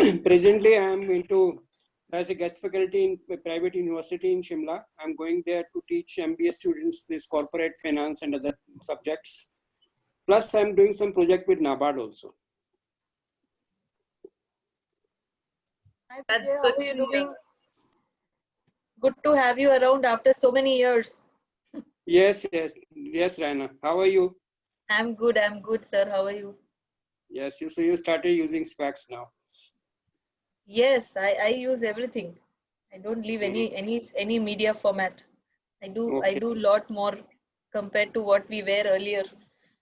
Presently, I am into as a guest faculty in a private university in Shimla. I'm going there to teach MBA students this corporate finance and other subjects. Plus, I'm doing some project with NABARD also. Hi, That's Vijay, good how are you to hear. doing? Good to have you around after so many years. Yes, Raina. How are you? I'm good, sir. How are you? Yes, so you started using Specs now. Yes, I use everything. I don't leave any media format. I Okay. do lot more compared to what we were earlier.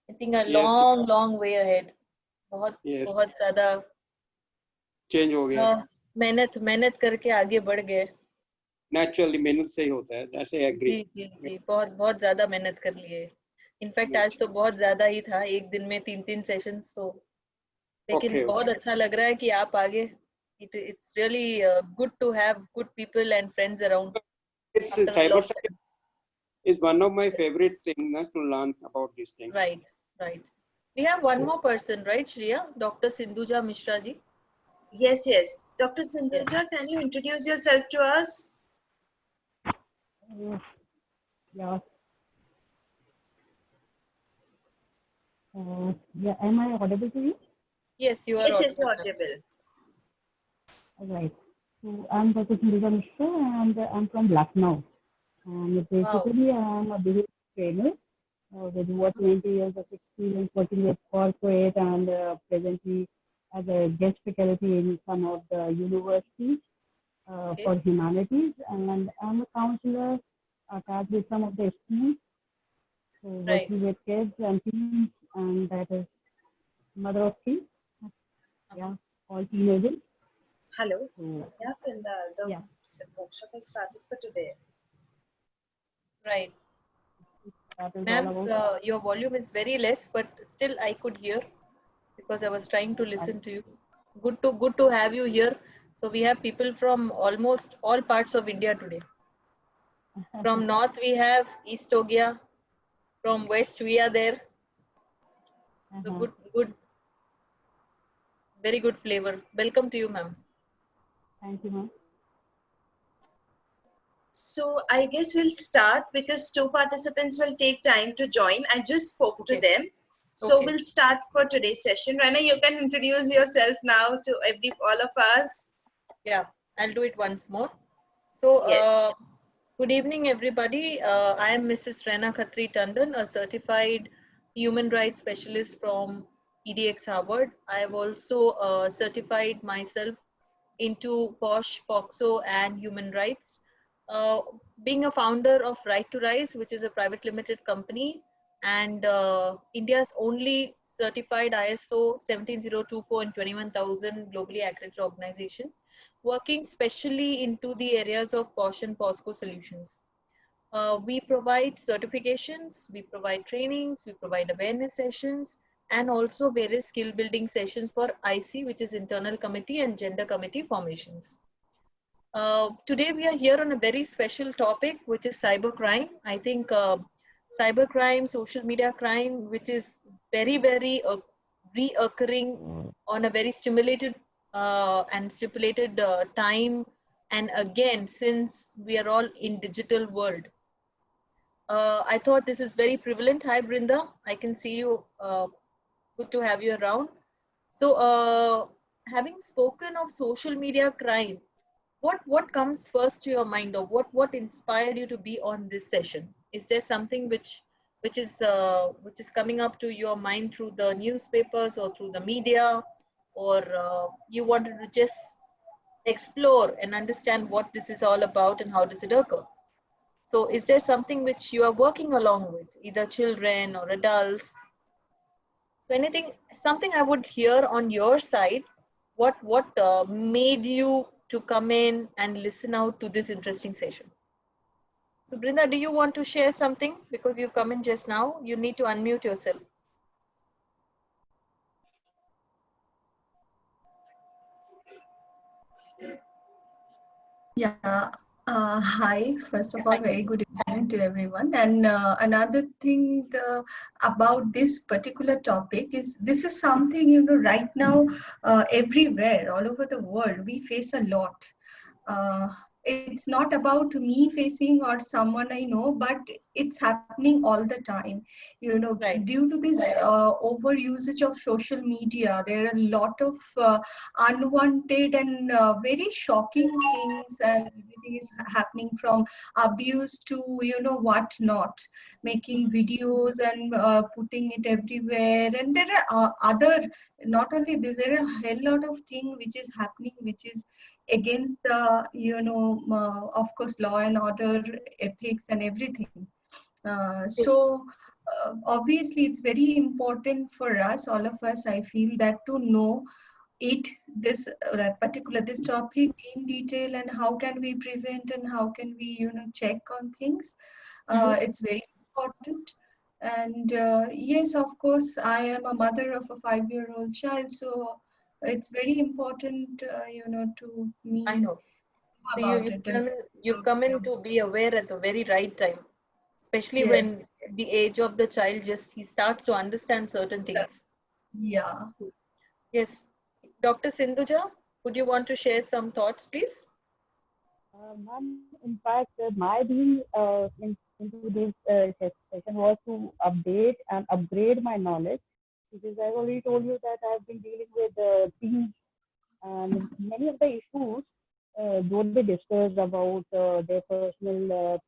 I think a Yes, long way ahead. बहुत yes. बहुत ज़्यादा Change हो गया. मेहनत करके आगे बढ़ गए. Naturally, मेहनत से ही होता है. That's I agree. जी बहुत ज़्यादा मेहनत कर लिए. इनफैक्ट आज तो बहुत ज़्यादा ही था. एक दिन में 3 सेशंस तो. लेकिन बहुत अच्छा लग रहा है कि आप आगे. It's really good to have good people and friends around. It's cybersecurity is one of my favorite things to learn about this thing. Right. We have one more person, right, Shreya? Dr. Sindhuja Mishra ji. Yes. Dr. Sindhuja, can you introduce yourself to us? Yeah. Am I audible to you? Yes, you are audible. Yes, you're audible. All right. So I'm Dr. Sindhuja Mishra and I'm from Lucknow. And basically, I'm a behavior trainer with over 20 years of experience working with corporate and presently as a guest faculty in some of the universities for humanities. And I'm a counselor attached with some of the schools. So working with kids and teens, and that is mother of three. Yeah, all teenagers. Hello. So, The workshop has started for today. Right. Ma'am, your volume is very less, but still I could hear because I was trying to listen to you. Good to have you here. So we have people from almost all parts of India today. From north we have East Ogia. From west we are there. So good, very good flavor. Welcome to you, ma'am. Thank you, ma'am. So I guess we'll start because 2 participants will take time to join. I just spoke to them. So we'll start for today's session. Raina, you can introduce yourself now to all of us. Yeah, I'll do it once more. So good evening, everybody. I am Mrs. Raina Khatri Tandon, a certified human rights specialist from EDX Harvard. I have also certified myself into POSH, POXO, and human rights. Being a founder of Right to Rise, which is a private limited company, and India's only certified ISO 17024 and 21000 globally accredited organization, working specially into the areas of POSH and POSCO solutions. We provide certifications, we provide trainings, we provide awareness sessions, and also various skill building sessions for IC, which is internal committee and gender committee formations. Today we are here on a very special topic, which is cybercrime. I think cybercrime, social media crime, which is very reoccurring on a very stimulated and stipulated time, and again, since we are all in digital world. I thought this is very prevalent. Hi, Brinda. I can see you. Good to have you around. So, having spoken of social media crime, what comes first to your mind, or what inspired you to be on this session? Is there something which is coming up to your mind through the newspapers or through the media, or you wanted to just explore and understand what this is all about and how does it occur? So is there something which you are working along with, either children or adults? So something I would hear on your side, what made you to come in and listen out to this interesting session? So Brinda, do you want to share something? Because you've come in just now, you need to unmute yourself. Yeah. Hi, first of all, very good evening. morning to everyone. And another thing about this particular topic is this is something, you know, right now everywhere, all over the world, we face a lot. Uh, it's not about me facing or someone I know, but it's happening all the time. You know, Right. due to this over usage of social media, there are a lot of unwanted and very shocking things, and everything is happening from abuse to, you know, what not, making videos and putting it everywhere. And there are other, not only this, there are a hell lot of thing which is happening, which is against the, you know, of course, law and order, ethics and everything. Obviously it's very important for us, all of us, I feel, that to know it, this this topic in detail, and how can we prevent and how can we, you know, check on things. It's very important. And yes, of course, I am a mother of a 5-year-old child, so it's very important, you know, to me I know. So about it. And you've come in to be aware at the very right time, especially when yes, at the age of the child, just he starts to understand certain things. yeah. Yes. Dr. Sindhuja, would you want to share some thoughts, please? Ma'am, in fact, my being into this session was to update and upgrade my knowledge, because I've already told you that I've been dealing with teens, and many of the issues, though they discussed about their personal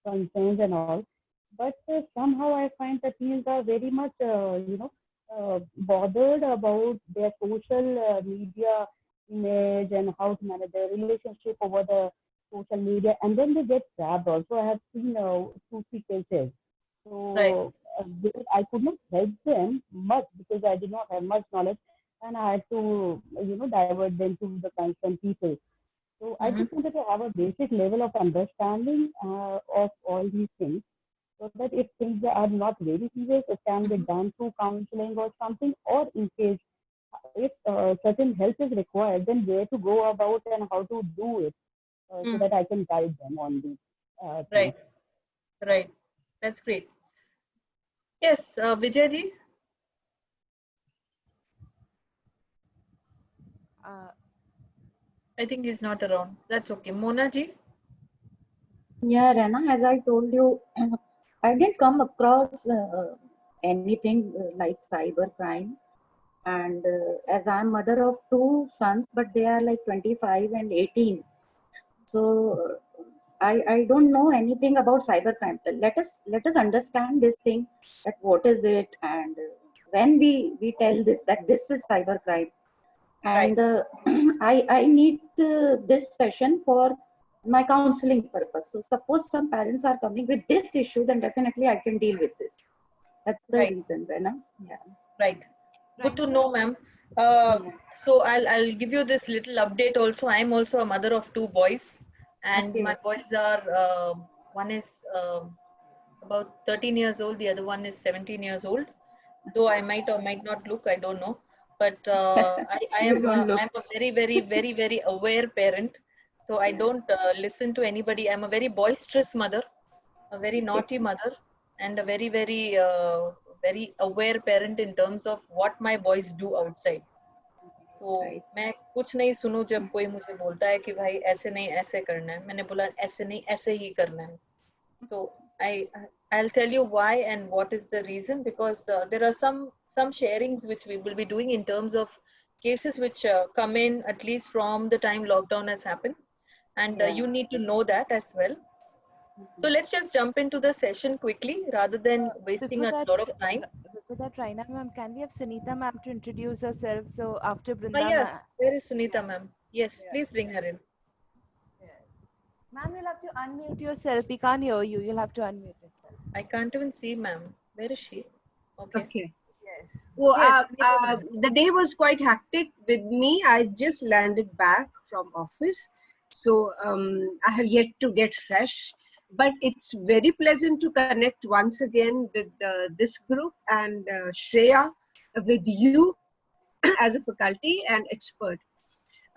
concerns and all, but somehow I find that teens are very much, bothered about their social media image and how to manage their relationship over the social media, and then they get trapped. Also, I have seen 2, 3 cases. Right. So I could not help them much because I did not have much knowledge, and I had to, divert them to the concerned people. So I just wanted to have a basic level of understanding of all these things, so that if things are not very serious, it can be done through counseling or something, or in case if certain help is required, then where to go about and how to do it, so that I can guide them on these things. Right. Right. That's great. Yes, Vijayji. I think he's not around. That's okay. Mona ji. Yeah, Rana, as I told you, I didn't come across anything like cyber crime. And as I'm mother of 2 sons, but they are like 25 and 18. So I don't know anything about cyber crime. Let us understand this thing, that what is it, and when we tell this, that this is cyber crime. And I need this session for my counseling purpose. So suppose some parents are coming with this issue, then definitely I can deal with this. That's the reason, Rana. Yeah. Right. Good to know, ma'am. So I'll give you this little update also. I'm also a mother of 2 boys, and my boys are one is about 13 years old, the other one is 17 years old. Though I might or might not look, I don't know. But I'm a very, very, very, very aware parent. So I don't listen to anybody. I'm a very boisterous mother, a very naughty mother, and a very, very, very aware parent in terms of what my boys do outside. So मैं कुछ नहीं सुनूं जब कोई मुझे बोलता है कि भाई ऐसे नहीं ऐसे करना है. मैंने बोला ऐसे नहीं ऐसे ही करना है. So I'll tell you why and what is the reason, because there are some sharings which we will be doing in terms of cases which come in at least from the time lockdown has happened, and you need to know that as well. So let's just jump into the session quickly rather than wasting a lot of time. Before that, Raina ma'am, can we have Sunita ma'am to introduce herself? So after Brinda Yes, where is Sunita ma'am? Yes, please bring her in. Ma'am, you'll have to unmute yourself. We can't hear you. You'll have to unmute yourself. I can't even see ma'am. Where is she? Okay. Yes. Well, Yes, the day was quite hectic with me. I just landed back from office, so I have yet to get fresh. But it's very pleasant to connect once again with this group and Shreya, with you as a faculty and expert.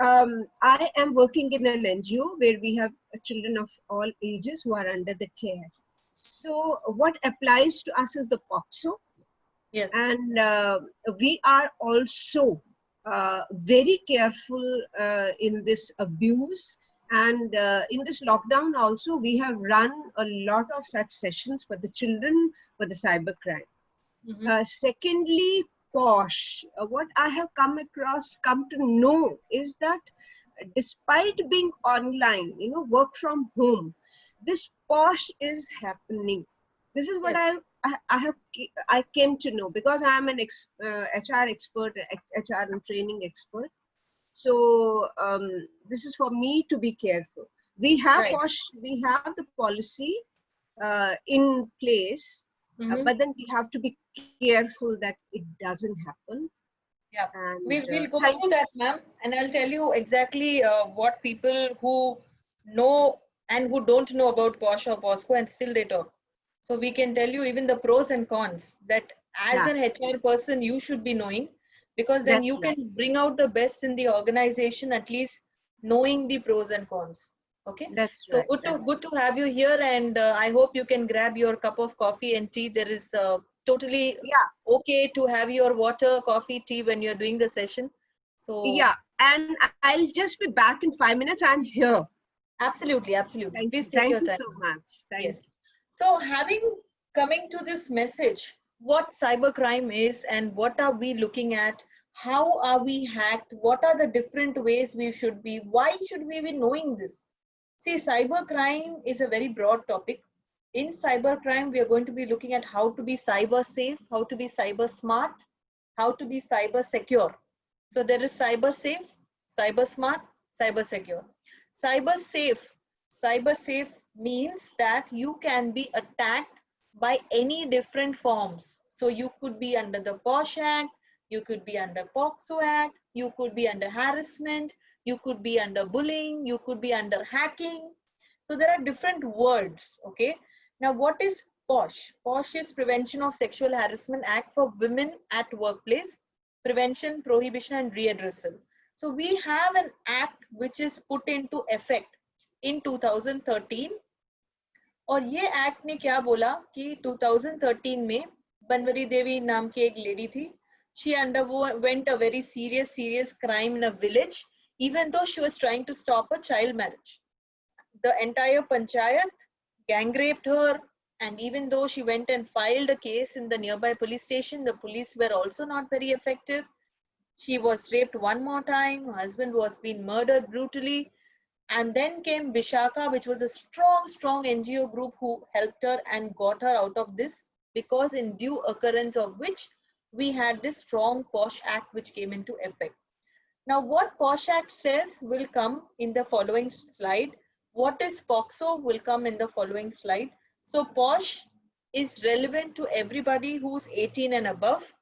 I am working in an NGO where we have children of all ages who are under the care. So what applies to us is the POCSO, Yes. and we are also very careful in this abuse. And in this lockdown also, we have run a lot of such sessions for the children for the cybercrime. Secondly, POSH. What I have come to know is that despite being online, work from home, this POSH is happening. This is what Yes. I came to know because I am an HR expert, HR and training expert. So this is for me to be careful. We have Right. POSH, we have the policy in place, but then we have to be careful that it doesn't happen. Yeah, And we'll go thanks. through that, ma'am, and I'll tell you exactly what people who know and who don't know about POSH or POSCO and still they talk. So we can tell you even the pros and cons that as Yeah. an HR person you should be knowing, because then That's you right. can bring out the best in the organization, at least knowing the pros and cons. Okay, That's so right. good to have you here, and I hope you can grab your cup of coffee and tea. There is totally Yeah. okay to have your water, coffee, tea when you're doing the session. So Yeah, and I'll just be back in 5 minutes. I'm here. absolutely, absolutely. Please take Thank your you time. so much. Thank Yes. So coming to this message, what cybercrime is and what are we looking at? How are we hacked? What are the different ways we should be? Why should we be knowing this? See, cybercrime is a very broad topic. In cybercrime, we are going to be looking at how to be cyber safe, how to be cyber smart, how to be cyber secure. So there is cyber safe, cyber smart, cyber secure. Cyber safe. Cyber safe means that you can be attacked by any different forms. So you could be under the POSH Act, you could be under POCSO Act, you could be under harassment, you could be under bullying, you could be under hacking. So there are different words, okay? Now what is POSH? POSH is Prevention of Sexual Harassment Act for Women at Workplace, Prevention, Prohibition and Readdressal. So we have an act which is put into effect in 2013, और ये act ने क्या बोला कि 2013 में बनवरी देवी नाम की एक लेडी थी. She underwent a very serious crime in a village, even though she was trying to stop a child marriage. The entire panchayat gang raped her, and even though she went and filed a case in the nearby police station, the police were also not very effective. She was raped one more time, her husband was being murdered brutally, and then came Vishaka, which was a strong NGO group who helped her and got her out of this, because in due occurrence of which we had this strong POSH Act which came into effect. Now what POSH Act says will come in the following slide. What is POCSO will come in the following slide. So POSH is relevant to everybody who's 18 and above.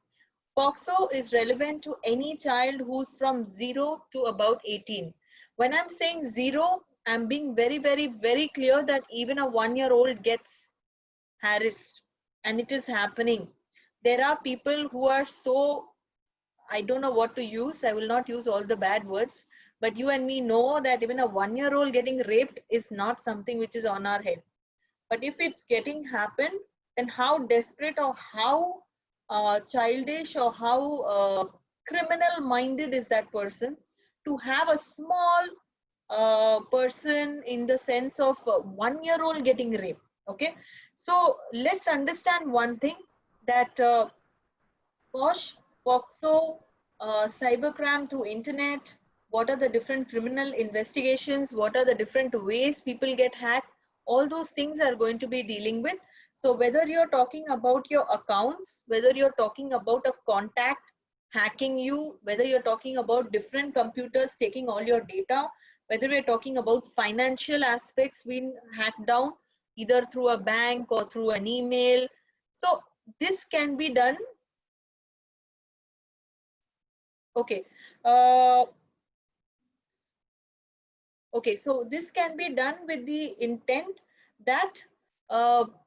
POCSO is relevant to any child who's from 0 to about 18. When I'm saying 0, I'm being very clear that even a 1-year-old gets harassed, and it is happening. There are people who are so, I don't know what to use, I will not use all the bad words, but you and me know that even a 1-year-old getting raped is not something which is on our head. But if it's getting happened, then how desperate or how childish or how criminal minded is that person to have a small person in the sense of 1-year-old getting raped. Okay, so let's understand one thing, that POSH, POCSO, cybercrime through internet, what are the different criminal investigations, what are the different ways people get hacked, all those things are going to be dealing with. So whether you're talking about your accounts, whether you're talking about a contact hacking you, whether you're talking about different computers taking all your data, whether we're talking about financial aspects being hacked down, either through a bank or through an email. So this can be done. Okay. Okay, so this can be done with the intent that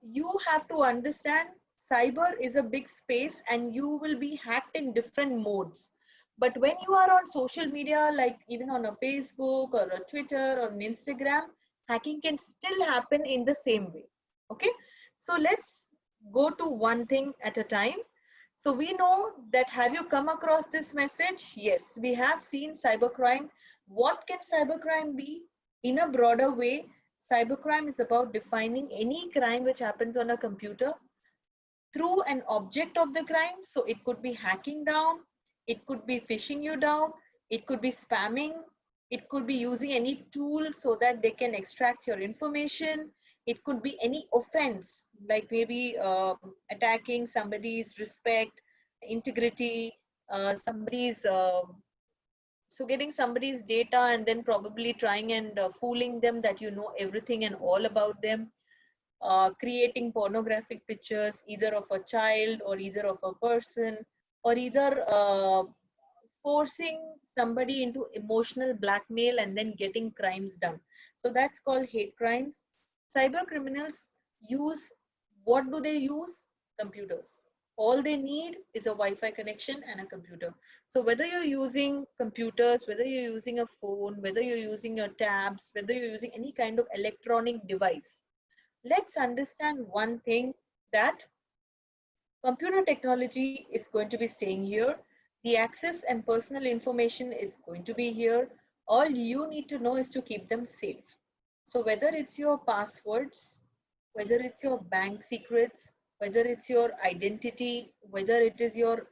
you have to understand cyber is a big space and you will be hacked in different modes. But when you are on social media, like even on a Facebook or a Twitter or an Instagram, hacking can still happen in the same way. Okay, so let's go to one thing at a time. So we know that, have you come across this message? Yes, we have seen cybercrime. What can cybercrime be? In a broader way, cybercrime is about defining any crime which happens on a computer through an object of the crime. So it could be hacking down, it could be phishing you down, it could be spamming, it could be using any tool so that they can extract your information. It could be any offense, like maybe attacking somebody's respect, integrity, somebody's so getting somebody's data and then probably trying and fooling them that you know everything and all about them. Creating pornographic pictures either of a child or either of a person, or either forcing somebody into emotional blackmail and then getting crimes done. So that's called hate crimes. Cyber criminals use, what do they use? Computers. All they need is a Wi-Fi connection and a computer. So whether you're using computers, whether you're using a phone, whether you're using your tabs, whether you're using any kind of electronic device, let's understand one thing, that computer technology is going to be staying here. The access and personal information is going to be here. All you need to know is to keep them safe. So whether it's your passwords, whether it's your bank secrets, whether it's your identity, whether it is your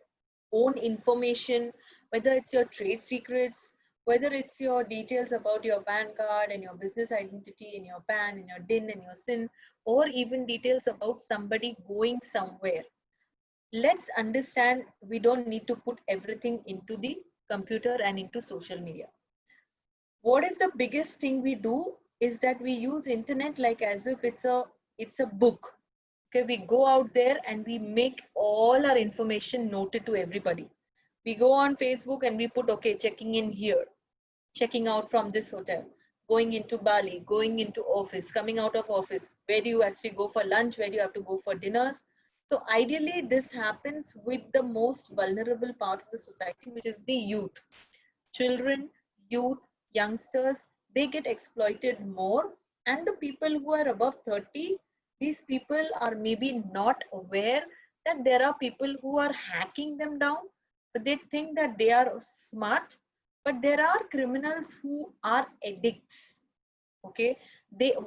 own information, whether it's your trade secrets, whether it's your details about your PAN card and your business identity and your PAN and your DIN and your SIN, or even details about somebody going somewhere. Let's understand, we don't need to put everything into the computer and into social media. What is the biggest thing we do is that we use internet like as if it's a book. Okay, we go out there and we make all our information noted to everybody. We go on Facebook and we put, okay, checking in here, checking out from this hotel, going into Bali, going into office, coming out of office, where do you actually go for lunch, where do you have to go for dinners. So ideally this happens with the most vulnerable part of the society, which is the youth. Children, youth, youngsters, they get exploited more, and the people who are above 30, these people are maybe not aware that there are people who are hacking them down, but they think that they are smart. But there are criminals who are addicts. Okay,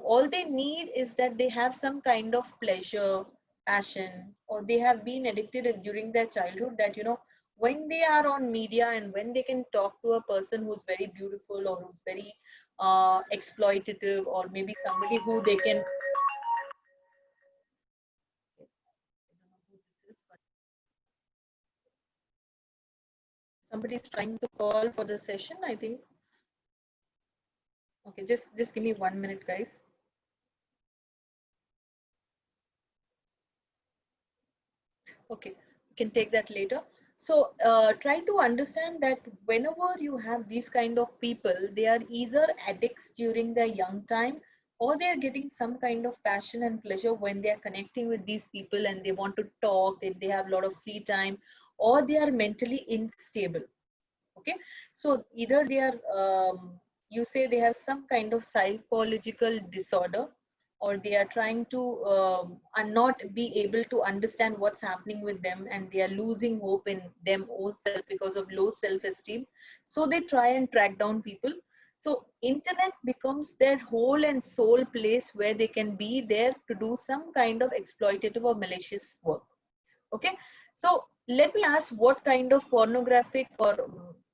all they need is that they have some kind of pleasure, passion, or they have been addicted during their childhood, that you know, when they are on media and when they can talk to a person who's very beautiful or who's very exploitative, or maybe somebody who they can, somebody's trying to call for the session, I think. Okay, just give me 1 minute, guys. Okay, we can take that later. So try to understand that whenever you have these kind of people, they are either addicts during their young time, or they are getting some kind of passion and pleasure when they are connecting with these people and they want to talk, they have a lot of free time, or they are mentally unstable. Okay, so either they are, you say they have some kind of psychological disorder, or they are trying to are not be able to understand what's happening with them, and they are losing hope in them own self because of low self-esteem. So they try and track down people. So internet becomes their whole and sole place where they can be there to do some kind of exploitative or malicious work. Okay, so let me ask, what kind of pornographic or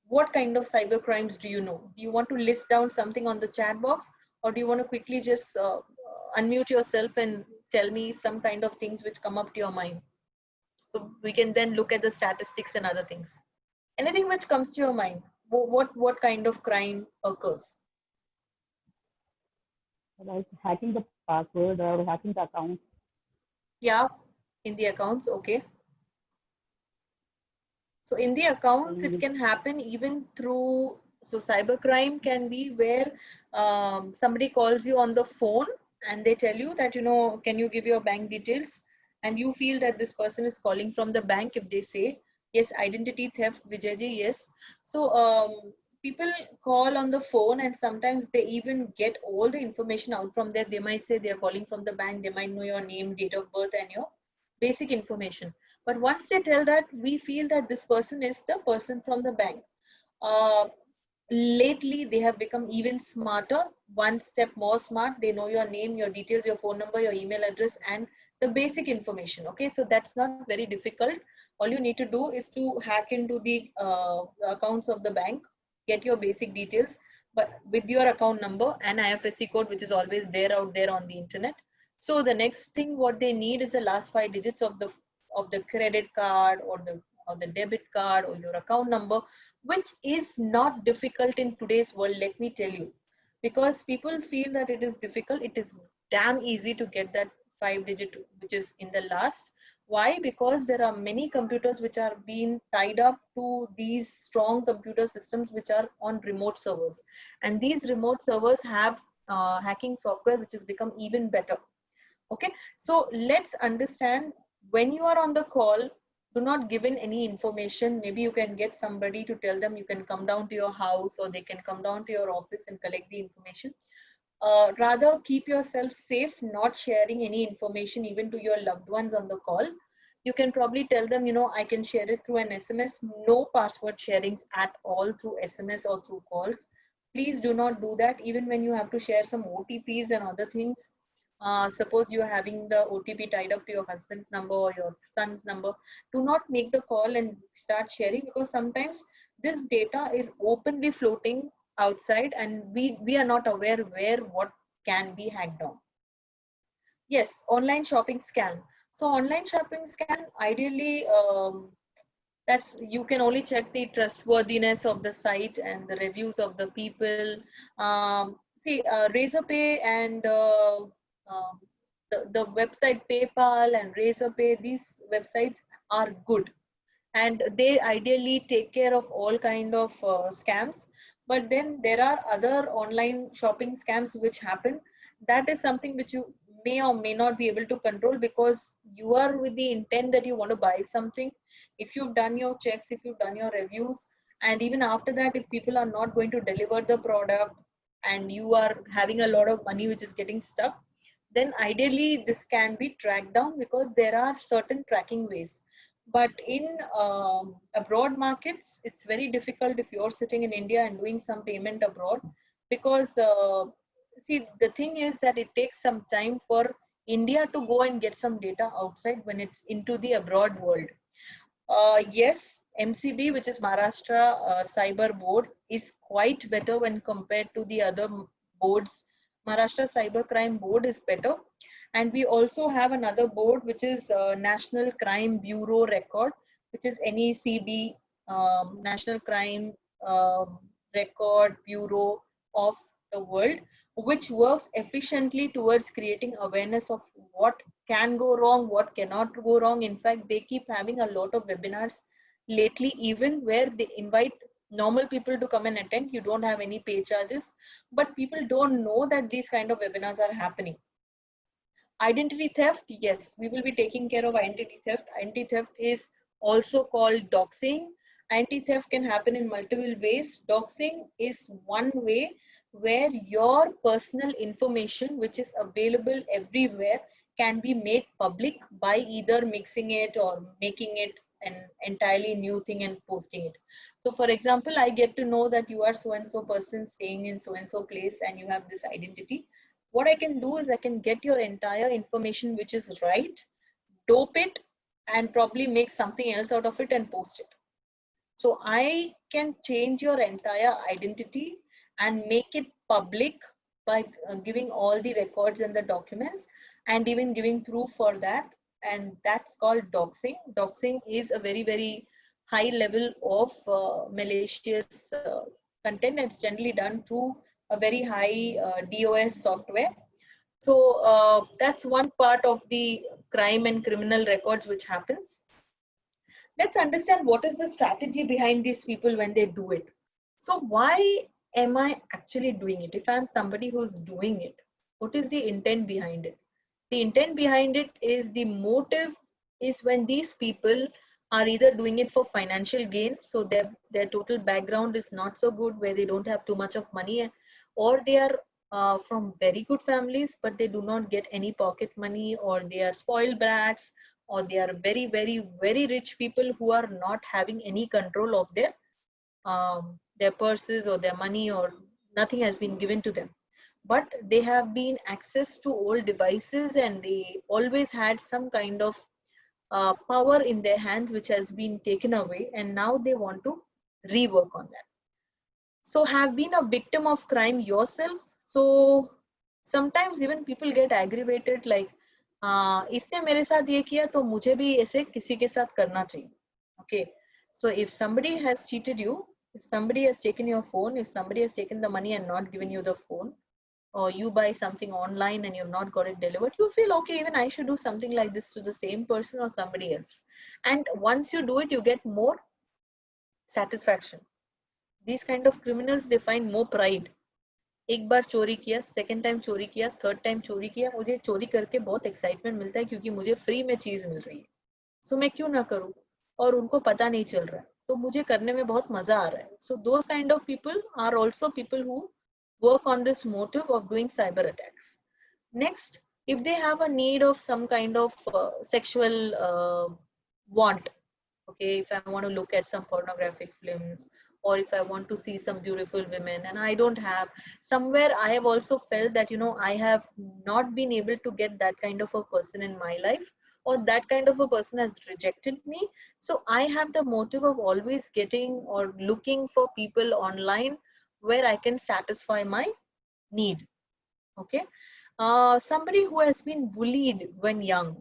what kind of cyber crimes do you know? Do you want to list down something on the chat box, or do you want to quickly just unmute yourself and tell me some kind of things which come up to your mind? So we can then look at the statistics and other things. Anything which comes to your mind, what kind of crime occurs? Like hacking the password or hacking the account. Yeah, in the accounts, okay. So in the accounts, it can happen even through, so cybercrime can be where somebody calls you on the phone and they tell you that, you know, can you give your bank details? And you feel that this person is calling from the bank if they say, Yes, identity theft, Vijayji, yes. So people call on the phone and sometimes they even get all the information out from there. They might say they are calling from the bank, they might know your name, date of birth and your basic information. But once they tell that, we feel that this person is the person from the bank. Uh, Lately, they have become even smarter, one step more smart. They know your name, your details, your phone number, your email address, and the basic information. Okay, so that's not very difficult. All you need to do is to hack into the accounts of the bank, get your basic details, but with your account number and IFSC code, which is always there out there on the internet. So the next thing what they need is the last 5 digits of the credit card or the debit card or your account number, which is not difficult in today's world, let me tell you. Because people feel that it is difficult, it is damn easy to get that 5 digit which is in the last. Why? Because there are many computers which are being tied up to these strong computer systems which are on remote servers, and these remote servers have hacking software which has become even better. Okay, so let's understand, when you are on the call, do not give in any information. Maybe you can get somebody to tell them you can come down to your house or they can come down to your office and collect the information. Rather keep yourself safe, not sharing any information even to your loved ones on the call. You can probably tell them, you know, I can share it through an SMS. No password sharings at all through SMS or through calls. Please do not do that. Even when you have to share some OTPs and other things, suppose you're having the OTP tied up to your husband's number or your son's number, do not make the call and start sharing, because sometimes this data is openly floating outside and we are not aware where what can be hacked down. Yes, online shopping scam. So online shopping scam, ideally, that's, you can only check the trustworthiness of the site and the reviews of the people. See, Razorpay and the website PayPal and Razorpay, these websites are good, and they ideally take care of all kind of scams. But then there are other online shopping scams which happen. That is something which you may or may not be able to control, because you are with the intent that you want to buy something. If you've done your checks, if you've done your reviews, and even after that, if people are not going to deliver the product and you are having a lot of money which is getting stuck, then ideally this can be tracked down, because there are certain tracking ways. But in abroad markets, it's very difficult if you're sitting in India and doing some payment abroad, because see, the thing is that it takes some time for India to go and get some data outside when it's into the abroad world. Yes, MCB, which is Maharashtra Cyber Board, is quite better when compared to the other boards. Maharashtra Cyber Crime Board is better. And we also have another board, which is National Crime Bureau Record, which is NECB, National Crime Record Bureau of the world, which works efficiently towards creating awareness of what can go wrong, what cannot go wrong. In fact, they keep having a lot of webinars lately, even where they invite normal people to come and attend. You don't have any pay charges, but people don't know that these kind of webinars are happening. Identity theft, yes, we will be taking care of identity theft. Identity theft is also called doxing. Identity theft can happen in multiple ways. Doxing is one way where your personal information, which is available everywhere, can be made public by either mixing it or making it an entirely new thing and posting it. So for example, I get to know that you are so and so person staying in so and so place and you have this identity. What I can do is I can get your entire information which is right, dope it, and probably make something else out of it and post it. So I can change your entire identity and make it public by giving all the records and the documents, and even giving proof for that. And that's called doxing. Doxing is a very, very high level of malicious content. It's generally done through a very high DOS software. So that's one part of the crime and criminal records which happens. Let's understand what is the strategy behind these people when they do it. So why am I actually doing it? If I'm somebody who's doing it, what is the intent behind it? The intent behind it is, the motive is when these people are either doing it for financial gain, so their total background is not so good, where they don't have too much of money, or they are from very good families but they do not get any pocket money, or they are spoiled brats, or they are very very very rich people who are not having any control of their purses or their money, or nothing has been given to them, but they have been access to all devices, and they always had some kind of power in their hands which has been taken away, and now they want to rework on that. So have been a victim of crime yourself? So sometimes even people get aggravated, like इसने मेरे साथ ये किया तो मुझे भी ऐसे किसी के साथ करना चाहिए. Okay, so if somebody has cheated you, if somebody has taken your phone, if somebody has taken the money and not given you the phone, or you buy something online and you've not got it delivered, you feel, okay, even I should do something like this to the same person or somebody else. And once you do it, you get more satisfaction. These kind of criminals, they find more pride. एक बार चोरी किया, second time चोरी किया, third time चोरी किया, मुझे चोरी करके बहुत एक्साइटमेंट मिलता है क्योंकि मुझे फ्री में चीज मिल रही है, सो मैं क्यों ना करूं, और उनको पता नहीं चल रहा है तो मुझे करने में बहुत मजा आ रहा है. So those kind of people are also people who work on this motive of doing cyber attacks. Next, if they have a need of some kind of sexual want, okay, if I want to look at some pornographic films, or if I want to see some beautiful women and I don't have, somewhere I have also felt that, you know, I have not been able to get that kind of a person in my life, or that kind of a person has rejected me. So I have the motive of always getting or looking for people online where I can satisfy my need. Okay, somebody who has been bullied when young.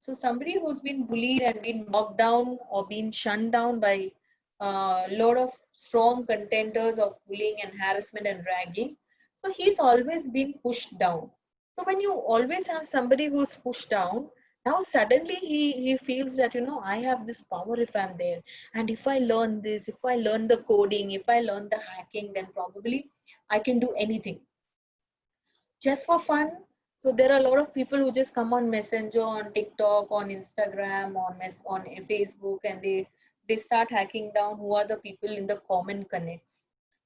So somebody who's been bullied and been mocked down or been shunned down by a lot of strong contenders of bullying and harassment and ragging. So he's always been pushed down. So when you always have somebody who's pushed down, now suddenly he feels that, you know, I have this power if I'm there. And if I learn this, if I learn the coding, if I learn the hacking, then probably I can do anything. Just for fun. So there are a lot of people who just come on Messenger, on TikTok, on Instagram, on Facebook, and they start hacking down who are the people in the common connects.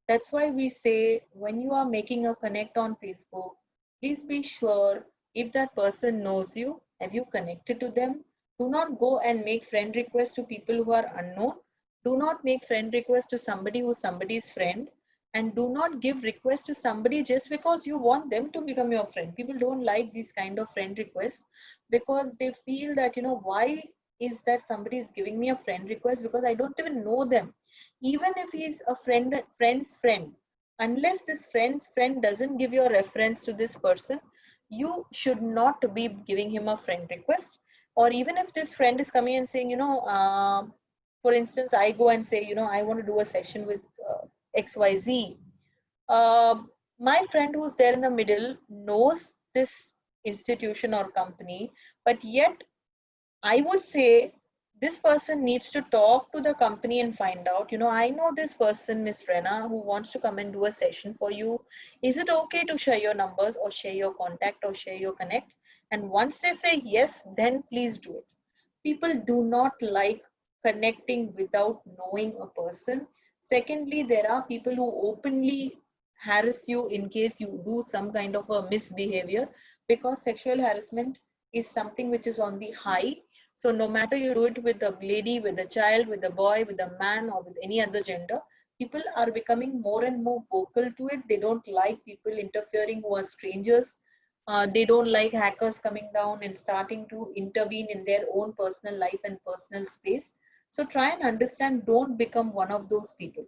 That's why we say, when you are making a connect on Facebook, please be sure if that person knows you, have you connected to them. Do not go and make friend requests to people who are unknown. Do not make friend requests to somebody who's somebody's friend. And do not give requests to somebody just because you want them to become your friend. People don't like these kind of friend requests because they feel that, you know, why is that somebody is giving me a friend request, because I don't even know them. Even if he's a friend's friend, unless this friend's friend doesn't give you a reference to this person, you should not be giving him a friend request. Or even if this friend is coming and saying, you know, for instance, I go and say, you know, I want to do a session with XYZ. My friend who's there in the middle knows this institution or company, but yet I would say this person needs to talk to the company and find out, you know, I know this person, Miss Rena, who wants to come and do a session for you. Is it okay to share your numbers or share your contact or share your connect? And once they say yes, then please do it. People do not like connecting without knowing a person. Secondly, there are people who openly harass you in case you do some kind of a misbehavior, because sexual harassment is something which is on the high. So no matter you do it with a lady, with a child, with a boy, with a man, or with any other gender, people are becoming more and more vocal to it. They don't like people interfering who are strangers. They don't like hackers coming down and starting to intervene in their own personal life and personal space. So try and understand, don't become one of those people.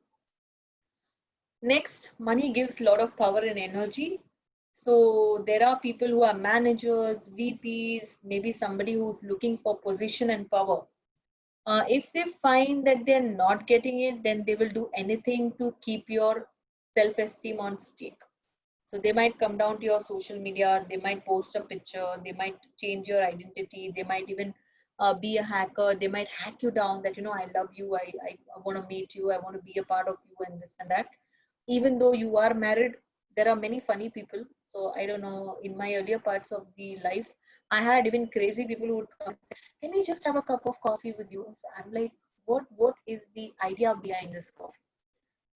Next, money gives a lot of power and energy. So there are people who are managers, VPs, maybe somebody who's looking for position and power. If they find that they're not getting it, then they will do anything to keep your self-esteem on stake. So they might come down to your social media, they might post a picture, they might change your identity, they might even be a hacker, they might hack you down that, you know, I love you, I want to meet you, I want to be a part of you, and this and that. Even though you are married, there are many funny people. So I don't know, in my earlier parts of the life, I had even crazy people who would come and say, Can we just have a cup of coffee with you? So I'm like, what is the idea behind this coffee?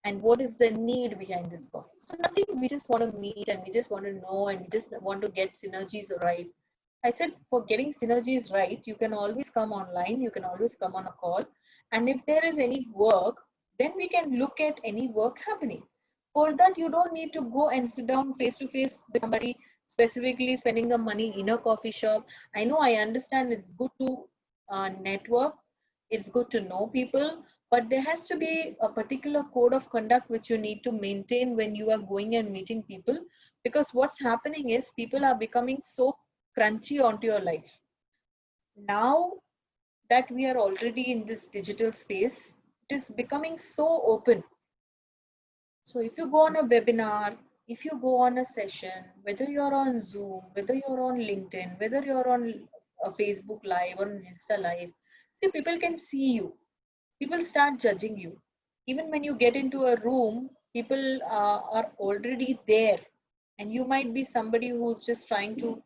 And what is the need behind this coffee? So nothing, we just want to meet and we just want to know and we just want to get synergies right. I said, for getting synergies right, you can always come online, you can always come on a call. And if there is any work, then we can look at any work happening. For that, you don't need to go and sit down face to face with somebody, specifically spending the money in a coffee shop. I know, I understand it's good to network, it's good to know people, but there has to be a particular code of conduct which you need to maintain when you are going and meeting people. Because what's happening is people are becoming so crunchy onto your life. Now that we are already in this digital space, it is becoming so open. So if you go on a webinar, if you go on a session, whether you're on Zoom, whether you're on LinkedIn, whether you're on a Facebook Live or an Insta Live, see, people can see you. People start judging you. Even when you get into a room, people are already there. And you might be somebody who's just trying to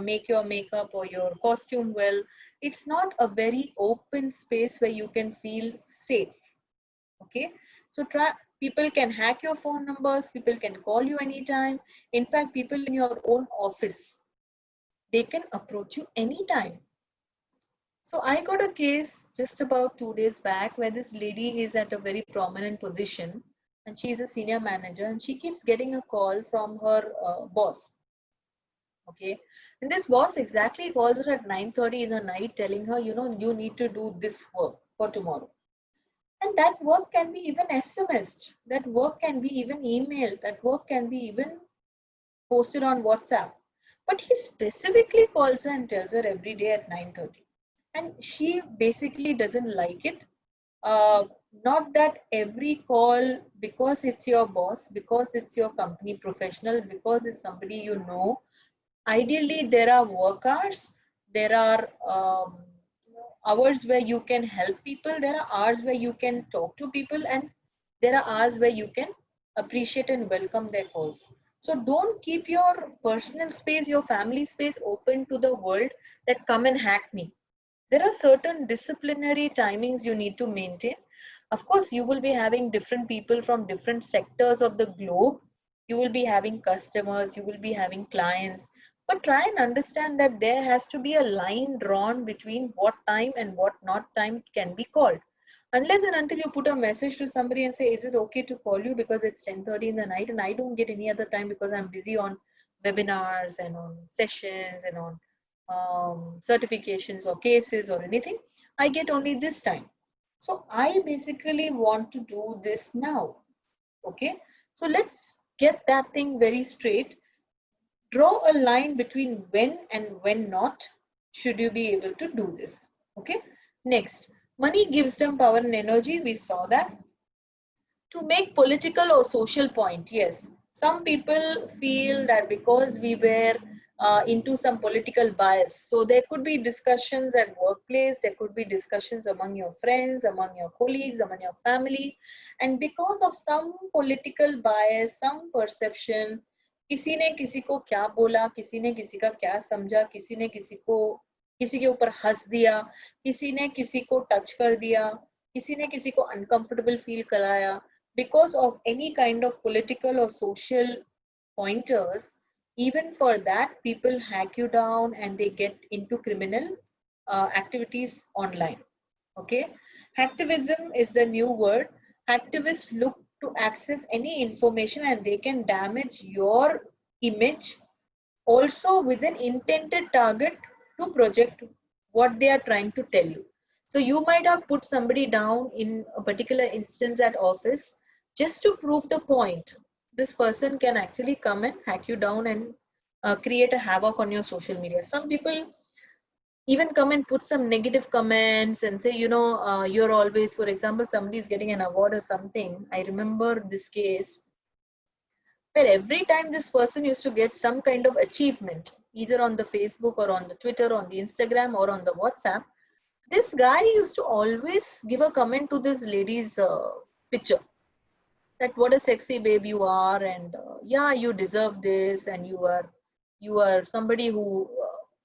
make your makeup or your costume well. It's not a very open space where you can feel safe. Okay, so people can hack your phone numbers, people can call you anytime. In fact, people in your own office, they can approach you anytime. So I got a case just about 2 days back where this lady is at a very prominent position and she is a senior manager and she keeps getting a call from her boss. Okay, and this boss exactly calls her at 9:30 in the night telling her, you know, you need to do this work for tomorrow. And that work can be even SMS'd, that work can be even emailed, that work can be even posted on WhatsApp. But he specifically calls her and tells her every day at 9:30. And she basically doesn't like it. Not that every call, because it's your boss, because it's your company professional, because it's somebody you know. Ideally, there are work hours, there are hours where you can help people, there are hours where you can talk to people, and there are hours where you can appreciate and welcome their calls. So don't keep your personal space, your family space open to the world that come and hack me. There are certain disciplinary timings you need to maintain. Of course, you will be having different people from different sectors of the globe. You will be having customers, you will be having clients, but try and understand that there has to be a line drawn between what time and what not time can be called. Unless and until you put a message to somebody and say, is it okay to call you because it's 10:30 in the night and I don't get any other time because I'm busy on webinars and on sessions and on certifications or cases or anything, I get only this time. So I basically want to do this now. Okay, so let's get that thing very straight. Draw a line between when and when not should you be able to do this. Okay, next, money gives them power and energy. We saw that. To make political or social point, yes, some people feel that because we were into some political bias, so there could be discussions at workplace, there could be discussions among your friends, among your colleagues, among your family, and because of some political bias, some perception, किसी ने किसी को क्या बोला, किसी ने किसी का क्या समझा, किसी ने किसी को किसी के ऊपर हंस दिया, किसी ने किसी को टच कर दिया, किसी ने किसी को अनकंफर्टेबल फील कराया. Because of any kind of political or social pointers, even for that, people hack you down and they get into criminal activities online. Okay, hacktivism is the new word. Activists look to access any information and they can damage your image also with an intended target to project what they are trying to tell you. So you might have put somebody down in a particular instance at office just to prove the point. This person can actually come and hack you down and create a havoc on your social media. Some people even come and put some negative comments and say, you know, you're always, for example, somebody is getting an award or something. I remember this case where every time this person used to get some kind of achievement, either on the Facebook or on the Twitter, on the Instagram or on the WhatsApp, this guy used to always give a comment to this lady's picture. That what a sexy babe you are, and yeah, you deserve this, and you are somebody who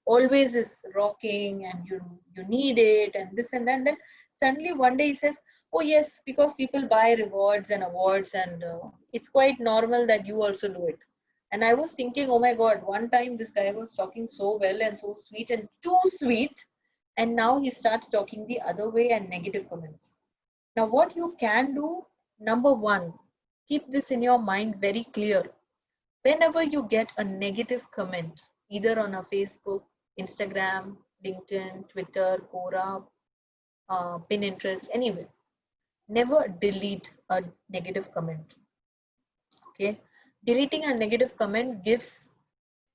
always is rocking and you need it and this and that. And then suddenly one day he says, oh yes, because people buy rewards and awards and it's quite normal that you also do it. And I was thinking, oh my God, one time this guy was talking so well and so sweet and too sweet. And now he starts talking the other way and negative comments. Now what you can do, number one, keep this in your mind very clear. Whenever you get a negative comment, either on a Facebook, Instagram, LinkedIn, Twitter, Quora, Pinterest, anywhere, never delete a negative comment. Okay, deleting a negative comment gives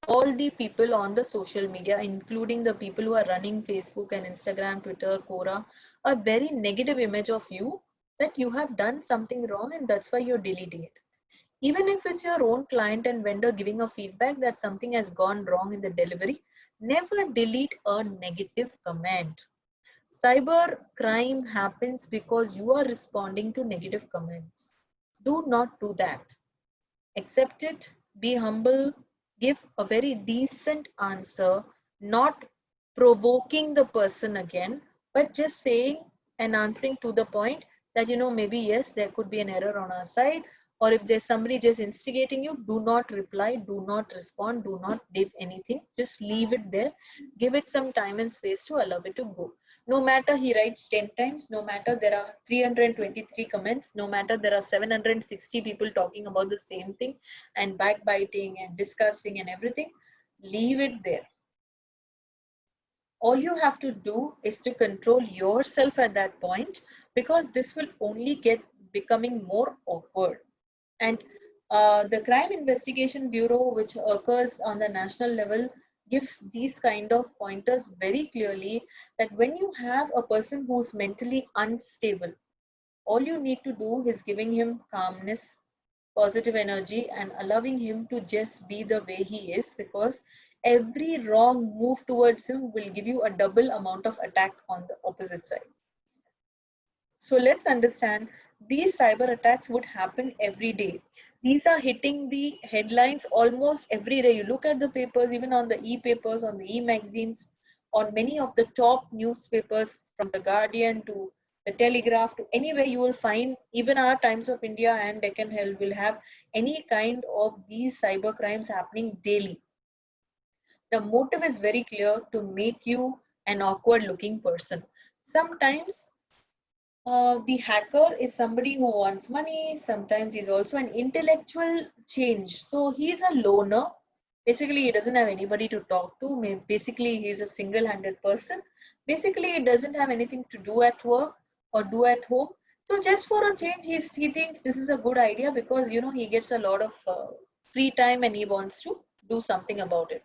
all the people on the social media, including the people who are running Facebook and Instagram, Twitter, Quora, a very negative image of you, that you have done something wrong and that's why you're deleting it. Even if it's your own client and vendor giving a feedback that something has gone wrong in the delivery, never delete a negative comment. Cyber crime happens because you are responding to negative comments. Do not do that. Accept it, be humble, give a very decent answer, not provoking the person again, but just saying and answering to the point that, maybe yes, there could be an error on our side, or if there's somebody just instigating you, do not reply, do not respond, do not give anything, just leave it there, give it some time and space to allow it to go. No matter he writes 10 times, no matter there are 323 comments, no matter there are 760 people talking about the same thing and backbiting and discussing and everything, leave it there. All you have to do is to control yourself at that point, because this will only get becoming more awkward. And the Crime Investigation Bureau, which occurs on the national level, gives these kind of pointers very clearly, that when you have a person who's mentally unstable, all you need to do is giving him calmness, positive energy, and allowing him to just be the way he is, because every wrong move towards him will give you a double amount of attack on the opposite side. So let's understand, these cyber attacks would happen every day. These are hitting the headlines almost every day. You look at the papers, even on the e-papers, on the e-magazines, on many of the top newspapers, from the Guardian to the Telegraph to anywhere, you will find, even our Times of India and Deccan Herald will have any kind of these cyber crimes happening daily. The motive is very clear, to make you an awkward looking person. Sometimes the hacker is somebody who wants money. Sometimes he's also an intellectual change. So he's a loner. Basically, he doesn't have anybody to talk to. Basically, he's a single-handed person. Basically, he doesn't have anything to do at work or do at home. So just for a change, he thinks this is a good idea, because he gets a lot of free time and he wants to do something about it.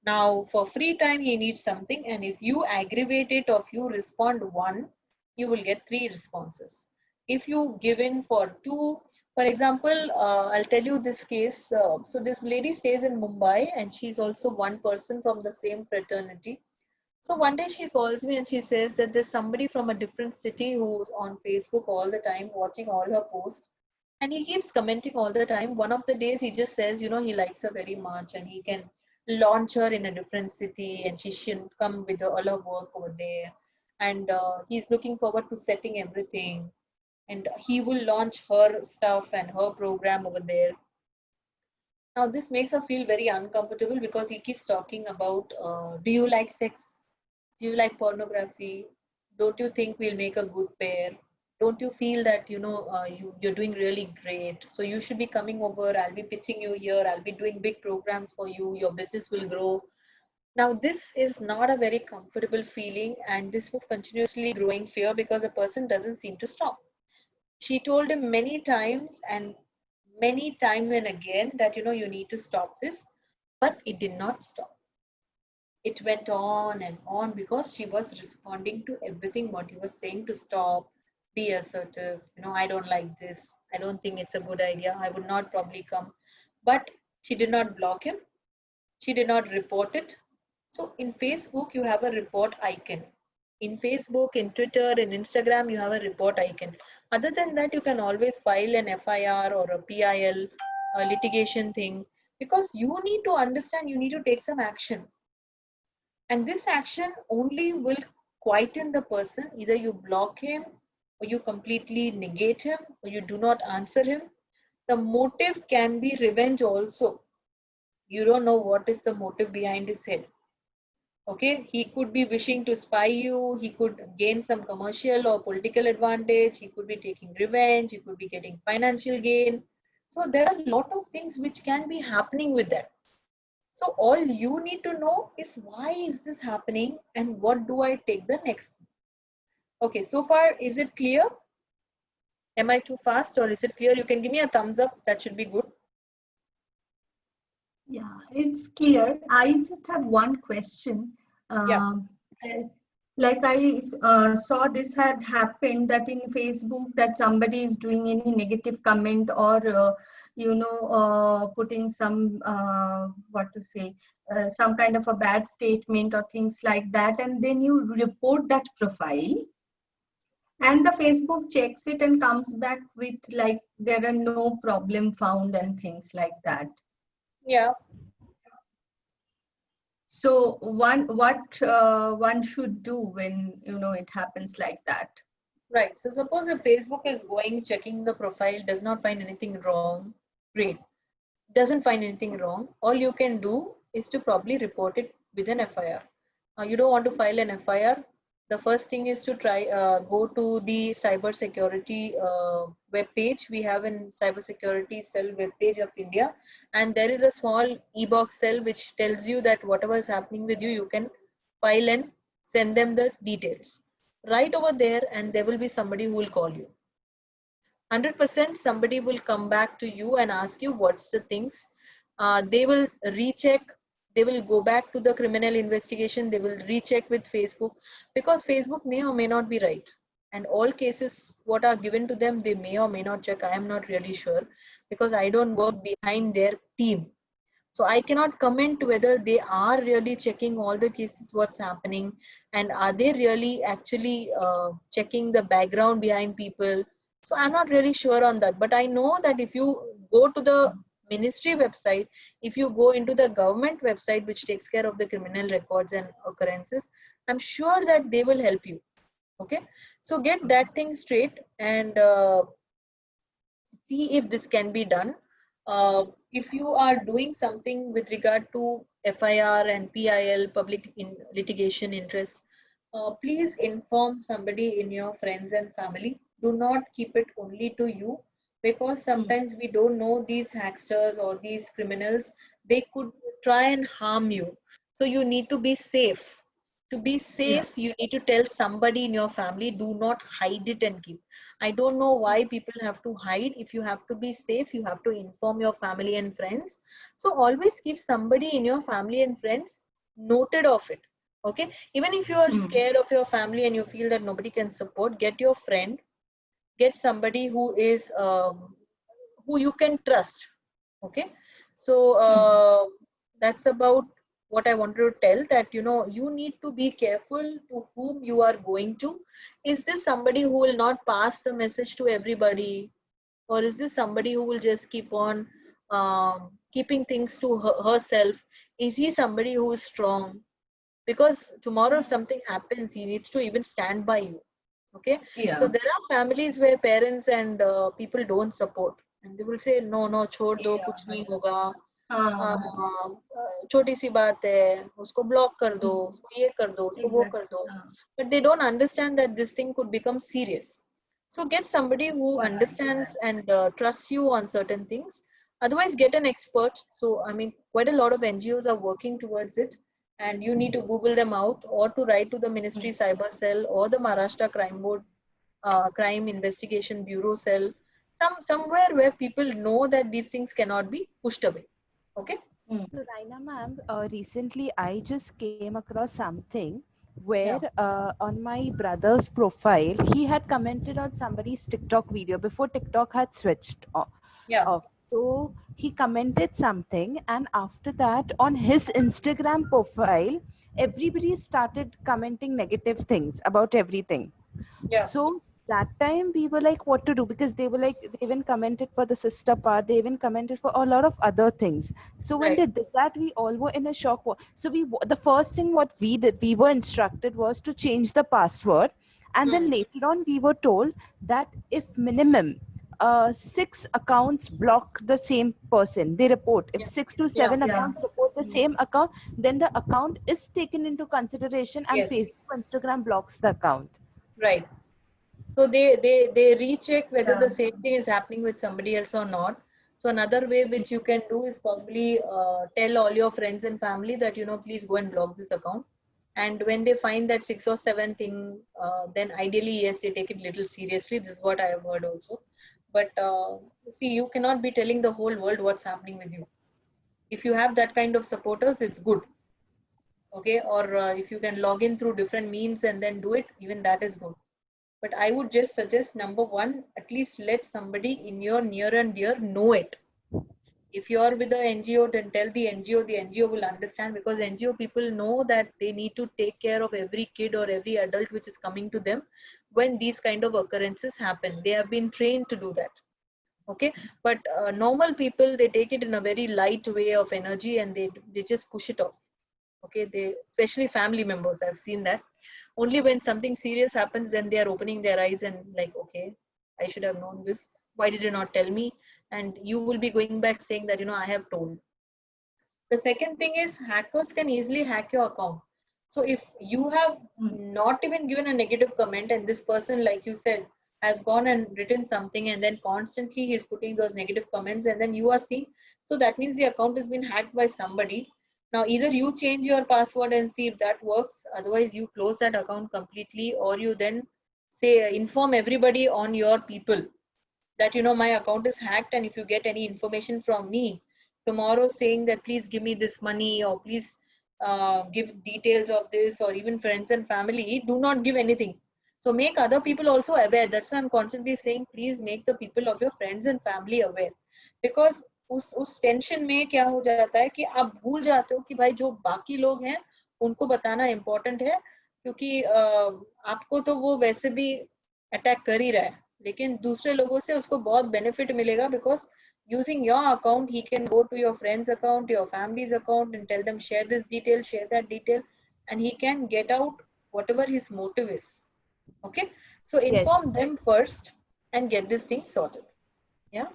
Now, for free time, he needs something, and if you aggravate it or if you respond one, you will get 3 responses. If you give in for 2, for example, I'll tell you this case. So this lady stays in Mumbai and she's also one person from the same fraternity. So one day she calls me and she says that there's somebody from a different city who's on Facebook all the time, watching all her posts. And he keeps commenting all the time. One of the days he just says, he likes her very much and he can launch her in a different city and she should come with all her work over there. And he's looking forward to setting everything, and he will launch her stuff and her program over there. Now this makes her feel very uncomfortable, because he keeps talking about, do you like sex? Do you like pornography? Don't you think we'll make a good pair? Don't you feel that you're doing really great? So you should be coming over. I'll be pitching you here. I'll be doing big programs for you. Your business will grow. Now, this is not a very comfortable feeling, and this was continuously growing fear, because a person doesn't seem to stop. She told him many times and again that, you need to stop this, but it did not stop. It went on and on, because she was responding to everything what he was saying, to stop, be assertive, I don't like this. I don't think it's a good idea. I would not probably come. But she did not block him. She did not report it. So in Facebook, you have a report icon. In Facebook, in Twitter, in Instagram, you have a report icon. Other than that, you can always file an FIR or a PIL, a litigation thing, because you need to understand, you need to take some action. And this action only will quieten the person. Either you block him, or you completely negate him, or you do not answer him. The motive can be revenge also. You don't know what is the motive behind his head. Okay, he could be wishing to spy you, he could gain some commercial or political advantage, he could be taking revenge, he could be getting financial gain. So there are a lot of things which can be happening with that. So all you need to know is why is this happening and what do I take the next. Okay, so far is it clear? Am I too fast or is it clear? You can give me a thumbs up, that should be good. Yeah, it's clear. I just have one question. Yeah. Like I saw this had happened that in Facebook that somebody is doing any negative comment or putting some what to say some kind of a bad statement or things like that, and then you report that profile, and the Facebook checks it and comes back with like there are no problem found and things like that. Yeah. So what one should do when it happens like that? Right. So suppose if Facebook is going, checking the profile, does not find anything wrong, great. Doesn't find anything wrong. All you can do is to probably report it with an FIR. You don't want to file an FIR. The first thing is to try go to the cyber security web page. We have in cyber security cell web page of India, and there is a small e-box cell which tells you that whatever is happening with you, you can file and send them the details right over there, and there will be somebody who will call you. 100% somebody will come back to you and ask you what's the things. They will recheck, they will go back to the criminal investigation, they will recheck with Facebook, because Facebook may or may not be right. And all cases what are given to them, they may or may not check. I am not really sure because I don't work behind their team. So I cannot comment whether they are really checking all the cases, what's happening, and are they really actually checking the background behind people. So I'm not really sure on that, but I know that if you go to the ministry website, if you go into the government website, which takes care of the criminal records and occurrences, I'm sure that they will help you. Okay, so get that thing straight and see if this can be done. If you are doing something with regard to FIR and PIL, public litigation interest, please inform somebody in your friends and family. Do not keep it only to you, because sometimes we don't know these hacksters or these criminals, they could try and harm you. So you need to be safe. To be safe, you need to tell somebody in your family. Do not hide it and keep. I don't know why people have to hide. If you have to be safe, you have to inform your family and friends. So always keep somebody in your family and friends noted of it. Okay, even if you are scared of your family and you feel that nobody can support, get your friend, get somebody who is who you can trust. Okay, so that's about what I wanted to tell, that you need to be careful to whom you are going to. Is this somebody who will not pass the message to everybody, or is this somebody who will just keep on keeping things to herself? Is he somebody who is strong? Because tomorrow if something happens, he needs to even stand by you. Okay, so there are families where parents and people don't support, and they will say no chhod do, kuch nahi hoga, छोटी सी बात है, उसको block कर दो, उसको ये कर दो, उसको वो कर दो. But they don't understand that this thing could become serious. So get somebody who understands and trusts you on certain things. Otherwise, get an expert. So, I mean, quite a lot of NGOs are working towards it, and you need to Google them out, or to write to the Ministry Cyber Cell or the Maharashtra Crime Board Crime Investigation Bureau Cell, somewhere where people know that these things cannot be pushed away. Okay. So Raina ma'am, recently I just came across something where on my brother's profile, he had commented on somebody's TikTok video before TikTok had switched off. So he commented something, and after that on his Instagram profile, everybody started commenting negative things about everything. So that time we were like, what to do? Because they were like, they even commented for the sister part, they even commented for a lot of other things. So when Right. they did that, we all were in a shock. So the first thing what we did, we were instructed was to change the password, and then later on we were told that if minimum 6 accounts block the same person, they report. If 6 to 7 Yeah. accounts report the same account, then the account is taken into consideration, and Yes. Facebook, Instagram blocks the account. Right. So they recheck whether the same thing is happening with somebody else or not. So another way which you can do is probably tell all your friends and family that, you know, please go and block this account. And when they find that 6 or 7 thing, then ideally, yes, they take it little seriously. This is what I have heard also. But see, you cannot be telling the whole world what's happening with you. If you have that kind of supporters, it's good. Okay, or if you can log in through different means and then do it, even that is good. But I would just suggest, number one, at least let somebody in your near and dear know it. If you are with the NGO, then tell the NGO will understand, because NGO people know that they need to take care of every kid or every adult which is coming to them when these kind of occurrences happen. They have been trained to do that. Okay, but normal people, they take it in a very light way of energy and they just push it off. Okay, they, especially family members, I've seen that. Only when something serious happens, then they are opening their eyes and like, okay, I should have known this. Why did you not tell me? And you will be going back saying that, you know, I have told. The second thing is, hackers can easily hack your account. So if you have not even given a negative comment, and this person, like you said, has gone and written something, and then constantly he's putting those negative comments, and then you are seeing, so that means the account has been hacked by somebody. Now either you change your password and see if that works, otherwise you close that account completely, or you then say, inform everybody on your people that, you know, my account is hacked, and if you get any information from me tomorrow saying that please give me this money, or please give details of this, or even friends and family, do not give anything. So make other people also aware. That's why I'm constantly saying, please make the people of your friends and family aware, because उस tension में क्या हो जाता है कि आप भूल जाते हो कि भाई जो बाकी लोग हैं उनको बताना इम्पोर्टेंट है, क्योंकि आपको तो वो वैसे भी अटैक कर ही रहा है, लेकिन दूसरे लोगों से उसको बहुत बेनिफिट मिलेगा, because using your account he can go to your friend's account, your family's account, and tell them share this detail, share that detail, and he can get out whatever his motive is. Okay, so inform them first and get this thing sorted. Yeah.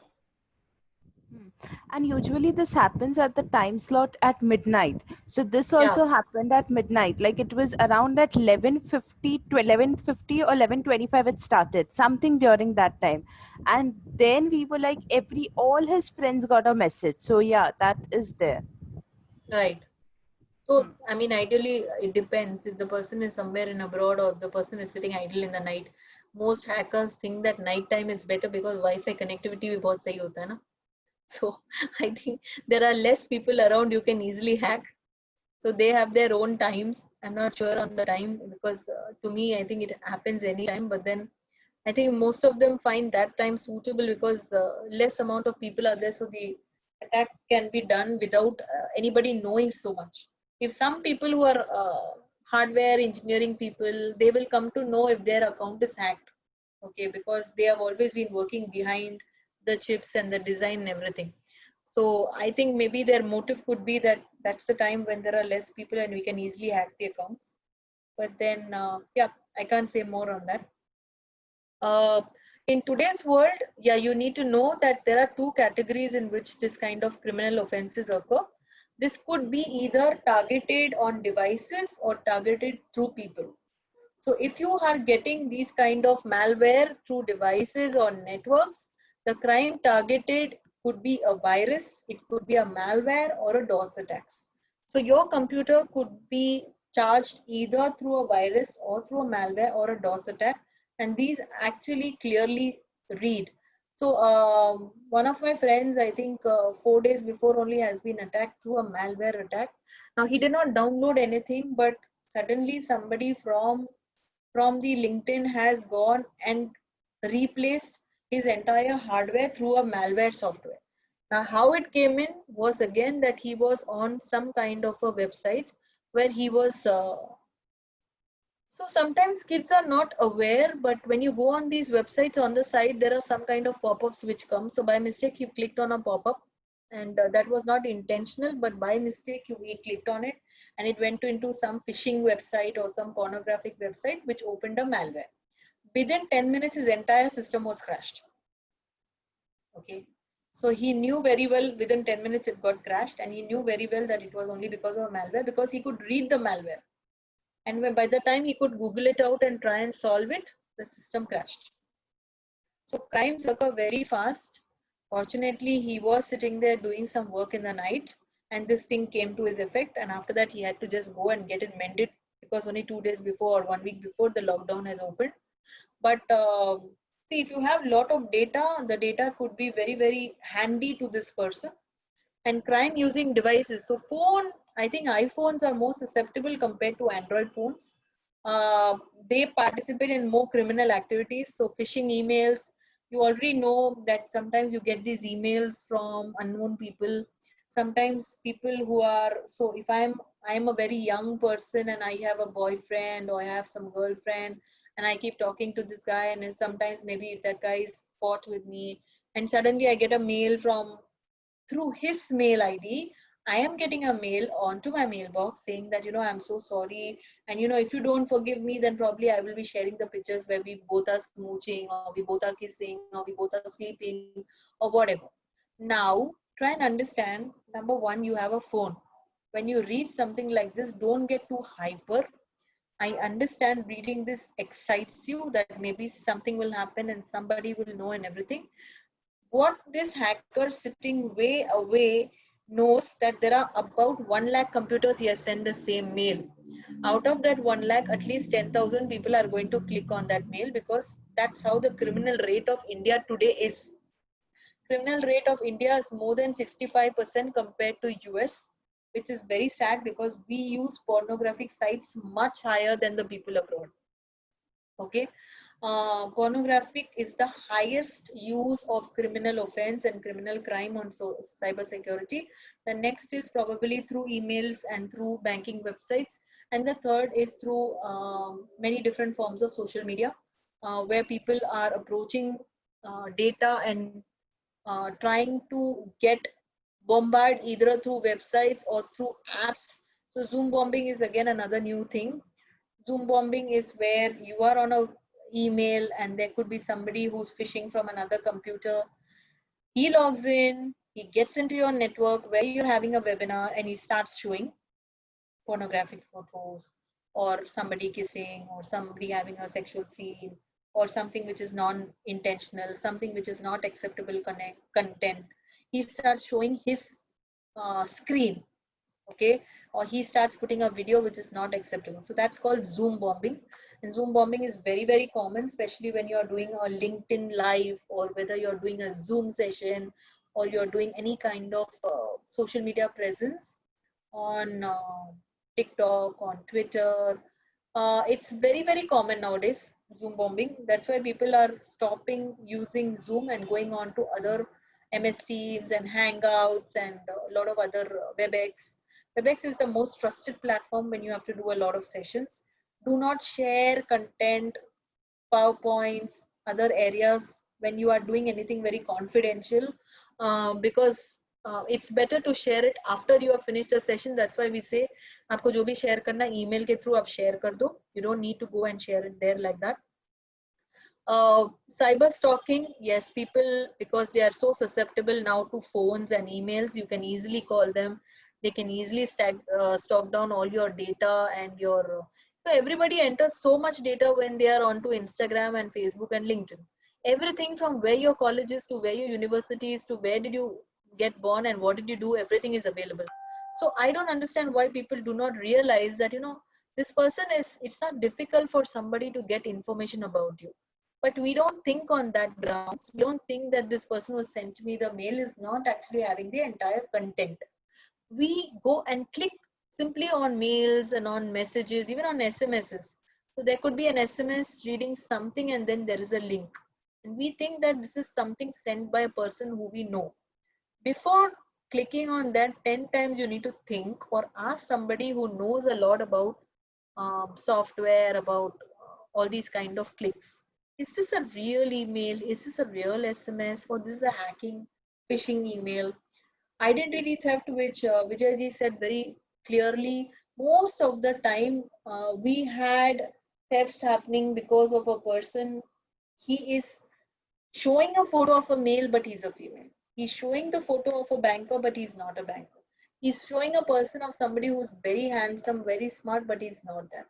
And usually this happens at the time slot at midnight. So this also happened at midnight. Like it was around at 11:50 to 11:50 or 11:25 it started. Something during that time. And then we were like, all his friends got a message. So yeah, that is there. Right. So, I mean, ideally, it depends. If the person is somewhere in abroad or the person is sitting idle in the night, most hackers think that night time is better because Wi-Fi connectivity भी बहुत सही होता है ना. So, I think there are less people around you can easily hack. So, they have their own times. I'm not sure on the time because to me, I think it happens anytime. But then I think most of them find that time suitable because less amount of people are there. So, the attacks can be done without anybody knowing so much. If some people who are hardware engineering people, they will come to know if their account is hacked. Okay, because they have always been working behind the chips and the design and everything. So I think maybe their motive could be that that's the time when there are less people and we can easily hack the accounts. But then, yeah, I can't say more on that. In today's world, yeah, you need to know that there are two categories in which this kind of criminal offenses occur. This could be either targeted on devices or targeted through people. So if you are getting these kind of malware through devices or networks, the crime targeted could be a virus, it could be a malware or a DOS attacks. So your computer could be charged either through a virus or through a malware or a DOS attack, and these actually clearly read. So one of my friends, I think 4 days before only, has been attacked through a malware attack. Now he did not download anything, but suddenly somebody from the LinkedIn has gone and replaced his entire hardware through a malware software. Now, how it came in was again that he was on some kind of a website where he was So sometimes kids are not aware, but when you go on these websites on the side, there are some kind of pop-ups which come. So by mistake, you clicked on a pop-up, and that was not intentional, but by mistake, we clicked on it, and it went into some phishing website or some pornographic website, which opened a malware. Within 10 minutes, his entire system was crashed. Okay. So he knew very well within 10 minutes it got crashed, and he knew very well that it was only because of malware, because he could read the malware. And when, by the time he could Google it out and try and solve it, the system crashed. So crimes occur very fast. Fortunately, he was sitting there doing some work in the night, and this thing came to his effect. And after that, he had to just go and get it mended, because only 2 days before or 1 week before the lockdown has opened. But see, if you have a lot of data, the data could be very, very handy to this person. And crime using devices. So phone, I think iPhones are more susceptible compared to Android phones. They participate in more criminal activities. So phishing emails, you already know that sometimes you get these emails from unknown people. Sometimes people who are, so if I'm a very young person and I have a boyfriend or I have some girlfriend, and I keep talking to this guy, and then sometimes maybe if that guy is caught with me, and suddenly I get a mail from, through his mail ID, I am getting a mail onto my mailbox saying that, I'm so sorry. And, if you don't forgive me, then probably I will be sharing the pictures where we both are smooching, or we both are kissing, or we both are sleeping, or whatever. Now, try and understand, number one, you have a phone. When you read something like this, don't get too hyper. I understand reading this excites you, that maybe something will happen and somebody will know and everything. What this hacker sitting way away knows that there are about 1 lakh computers he has sent the same mail. Out of that 1 lakh, at least 10,000 people are going to click on that mail, because that's how the criminal rate of India today is. Criminal rate of India is more than 65% compared to US, which is very sad, because we use pornographic sites much higher than the people abroad. Okay. Pornographic is the highest use of criminal offense and criminal crime on cyber security. The next is probably through emails and through banking websites. And the third is through many different forms of social media, where people are approaching data and trying to get bombarded either through websites or through apps. So Zoom bombing is again another new thing. Zoom bombing is where you are on a email and there could be somebody who's phishing from another computer. He logs in, he gets into your network where you're having a webinar, and he starts showing pornographic photos, or somebody kissing, or somebody having a sexual scene, or something which is non-intentional, something which is not acceptable content. He starts showing his screen, okay, or he starts putting a video which is not acceptable. So that's called Zoom bombing. And Zoom bombing is very, very common, especially when you're doing a LinkedIn live, or whether you're doing a Zoom session, or you're doing any kind of social media presence on TikTok, on Twitter. It's very, very common nowadays, Zoom bombing. That's why people are stopping using Zoom and going on to other MS Teams and Hangouts and a lot of other WebEx. WebEx is the most trusted platform when you have to do a lot of sessions. Do not share content, PowerPoints, other areas when you are doing anything very confidential, because it's better to share it after you have finished the session. That's why we say, आपको जो भी share करना email के through आप share कर दो. You don't need to go and share it there like that. Cyber stalking, yes, people, because they are so susceptible now to phones and emails, you can easily call them. They can easily stalk down all your data and your. So everybody enters so much data when they are onto Instagram and Facebook and LinkedIn. Everything from where your college is to where your university is to where did you get born and what did you do, everything is available. So I don't understand why people do not realize that, this person is, it's not difficult for somebody to get information about you. But we don't think on that grounds. We don't think that this person who sent me the mail is not actually having the entire content. We go and click simply on mails and on messages, even on SMSs. So there could be an SMS reading something and then there is a link. And we think that this is something sent by a person who we know. Before clicking on that 10 times, you need to think or ask somebody who knows a lot about software, about all these kind of clicks. Is this a real email? Is this a real SMS? Or this is a hacking, phishing email? Identity theft, which Vijayji said very clearly, most of the time we had thefts happening because of a person. He is showing a photo of a male, but he's a female. He's showing the photo of a banker, but he's not a banker. He's showing a person of somebody who's very handsome, very smart, but he's not that.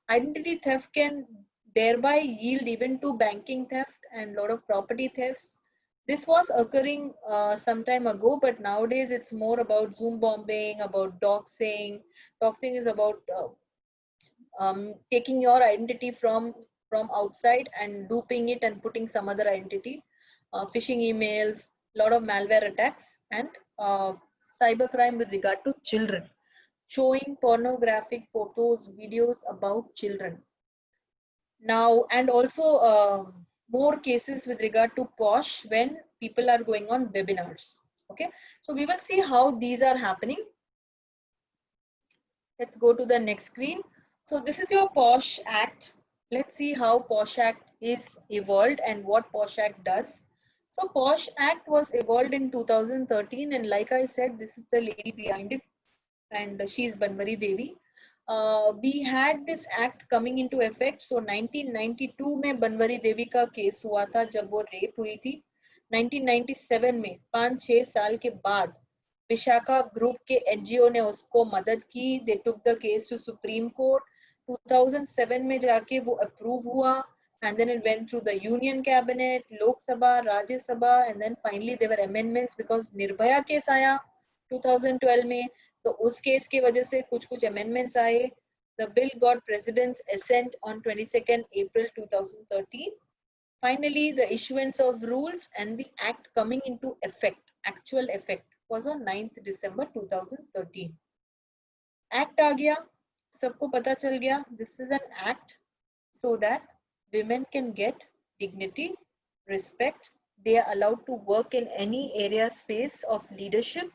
Identity theft can thereby yield even to banking theft and a lot of property thefts. This was occurring some time ago, but nowadays it's more about Zoom bombing, about doxing. Doxing is about taking your identity from outside and duping it and putting some other identity. Phishing emails, a lot of malware attacks, and cybercrime with regard to children, showing pornographic photos, videos about children. Now, and also more cases with regard to POSH when people are going on webinars. Okay, so we will see how these are happening. Let's go to the next screen. So this is your POSH Act. Let's see how POSH Act is evolved and what POSH Act does. So POSH Act was evolved in 2013, and like I said, this is the lady behind it, and she is Banwari Devi. We had this act coming into effect. So 1992 में बनवरी देवी का case हुआ था जब वो rape हुई थी. 1997 में 5-6 साल के बाद विशाखा ग्रुप के एनजीओ ने उसको मदद की. They took the case to Supreme Court. 2007 में जाके वो अप्रूव हुआ, and then it went through the Union Cabinet, Lok Sabha, Rajya Sabha, and then finally there were amendments because Nirbhaya case आया 2012 में. तो उस केस की वजह से कुछ amendments आए. The bill got president's assent on 22nd April 2013. Finally, the issuance of rules and the act coming into effect, actual effect, was on 9th December 2013. Act आ गया, सबको पता चल गया. This is an act so that women can get dignity, respect. They are allowed to work in any area space of leadership.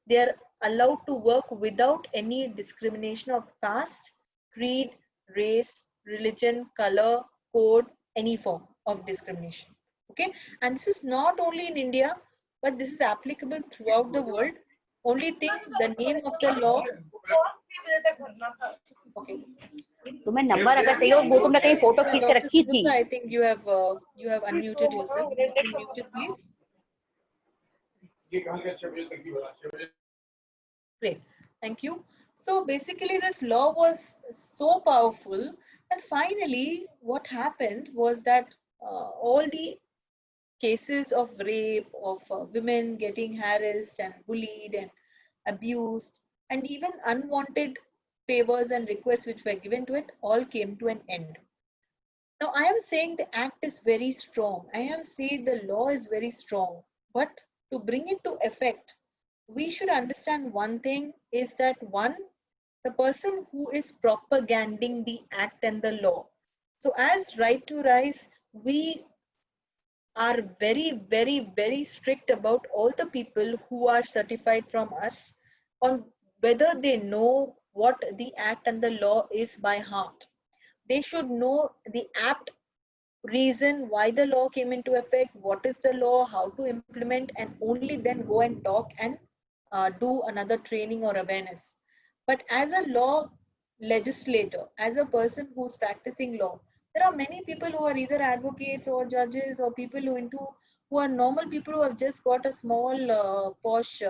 They are allowed to work without any discrimination of caste, creed, race, religion, color, code, any form of discrimination. Okay, and this is not only in India, but this is applicable throughout the world. Only thing, the name of the law. Okay. तुम्हें number अगर चाहिए और वो तुमने कहीं photo खींच के रखी थी. I think you have unmuted yourself. Unmute it, please. Great, thank you. So basically this law was so powerful that finally what happened was that all the cases of rape, of women getting harassed and bullied and abused, and even unwanted favors and requests which were given to it, all came to an end. Now I am saying the act is very strong. I am saying the law is very strong, but to bring it to effect, we should understand one thing is that one, the person who is propaganding the act and the law. So as Right to Rise, we are very, very, very strict about all the people who are certified from us on whether they know what the act and the law is by heart. They should know the apt reason why the law came into effect, what is the law, how to implement, and only then go and talk and do another training or awareness. But as a law legislator, as a person who's practicing law, there are many people who are either advocates or judges or people who are normal people who have just got a small POSH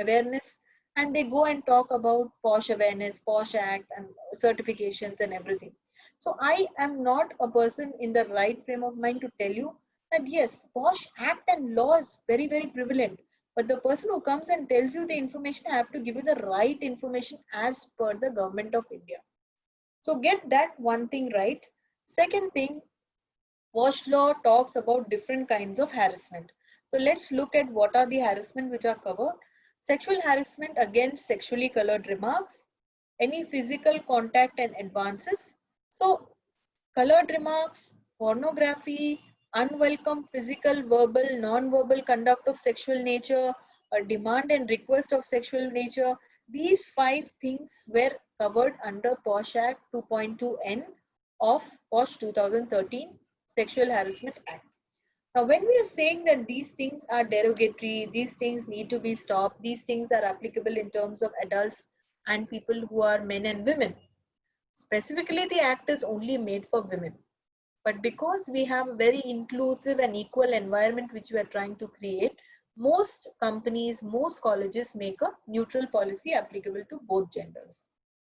awareness, and they go and talk about POSH awareness, POSH Act and certifications and everything. So I am not a person in the right frame of mind to tell you that yes, POSH Act and law is very, very prevalent. But the person who comes and tells you the information, I have to give you the right information as per the government of India. So get that one thing right. Second thing, POSH law talks about different kinds of harassment. So let's look at what are the harassment which are covered. Sexual harassment against sexually colored remarks, any physical contact and advances. So colored remarks, pornography, unwelcome physical, verbal, non-verbal conduct of sexual nature, a demand and request of sexual nature, These 5 things were covered under POSH Act 2.2N of POSH 2013 Sexual Harassment Act. Now, when we are saying that these things are derogatory, these things need to be stopped, these things are applicable in terms of adults and people who are men and women. Specifically, the act is only made for women. But because we have a very inclusive and equal environment which we are trying to create, most companies, most colleges make a neutral policy applicable to both genders.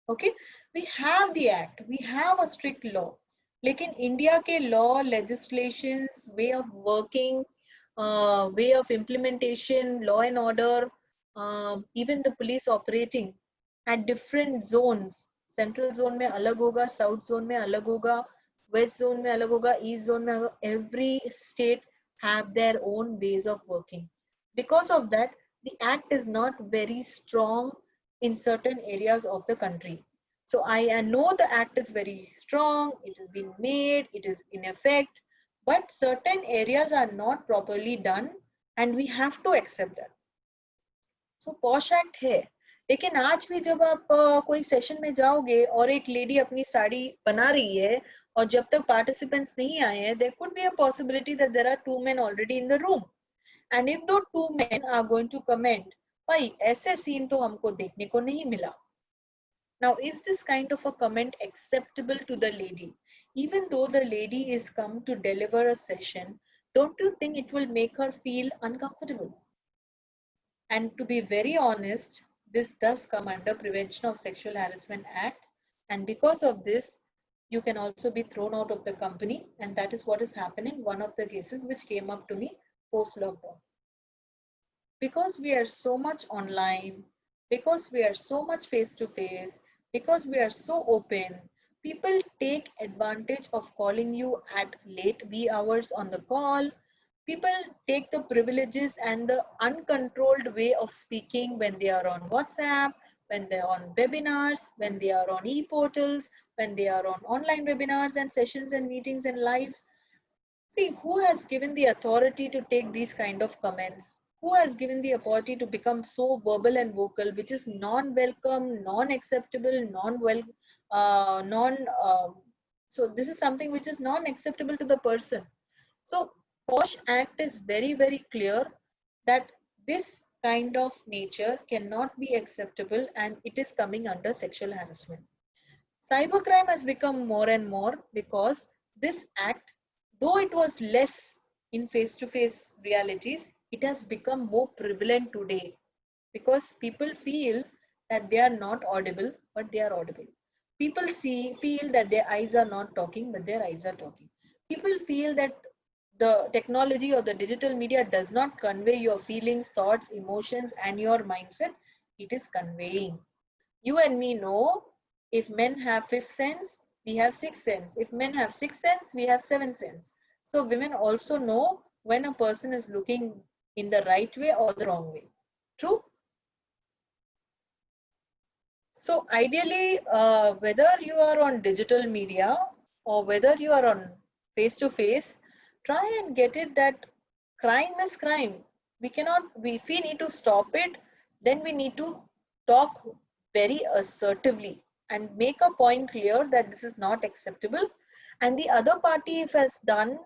Okay, we have the act, we have a strict law. लेकिन India के law, legislations, way of working, way of implementation, law and order, even the police operating at different zones. Central zone में अलग होगा, south zone में अलग होगा, west zone में अलग होगा, east zone में अलग. Every state have their own ways of working. Because of that, the act is not very strong in certain areas of the country. So I know the act is very strong, it has been made, it is in effect, but certain areas are not properly done and we have to accept that. So POSH Act है, लेकिन आज भी जब आप कोई session में जाओगे और एक लेडी अपनी साड़ी बना रही है और जब तक participants नहीं आए हैं, there could be a possibility that there are 2 men already in the room. And if those 2 men are going to comment, भाई ऐसे सीन तो हमको देखने को नहीं मिला. Now, is this kind of a comment acceptable to the lady? Even though the lady is come to deliver a session, don't you think it will make her feel uncomfortable? And to be very honest, this does come under Prevention of Sexual Harassment Act. And because of this, you can also be thrown out of the company. And that is what is happening. One of the cases which came up to me post-lockdown. Because we are so much online, because we are so much face-to-face, because we are so open, people take advantage of calling you at late wee hours on the call. People take the privileges and the uncontrolled way of speaking when they are on WhatsApp, when they are on webinars, when they are on e-portals, when they are on online webinars and sessions and meetings and lives. See, who has given the authority to take these kind of comments? Who has given the authority to become so verbal and vocal, which is non-welcome, non-acceptable, so this is something which is non-acceptable to the person. So POSH Act is very, very clear that this kind of nature cannot be acceptable and it is coming under sexual harassment. Cybercrime has become more and more because this act, though it was less in face-to-face realities, it has become more prevalent today because people feel that they are not audible, but they are audible. People feel that their eyes are not talking, but their eyes are talking. People feel that the technology or the digital media does not convey your feelings, thoughts, emotions, and your mindset. It is conveying. You and me know if men have 5th sense, we have 6th sense. If men have 6th sense, we have 7th sense. So women also know when a person is looking in the right way or the wrong way. True? So ideally, whether you are on digital media or whether you are on face-to-face, try and get it that crime is crime. If we need to stop it, then we need to talk very assertively and make a point clear that this is not acceptable. And the other party, if has done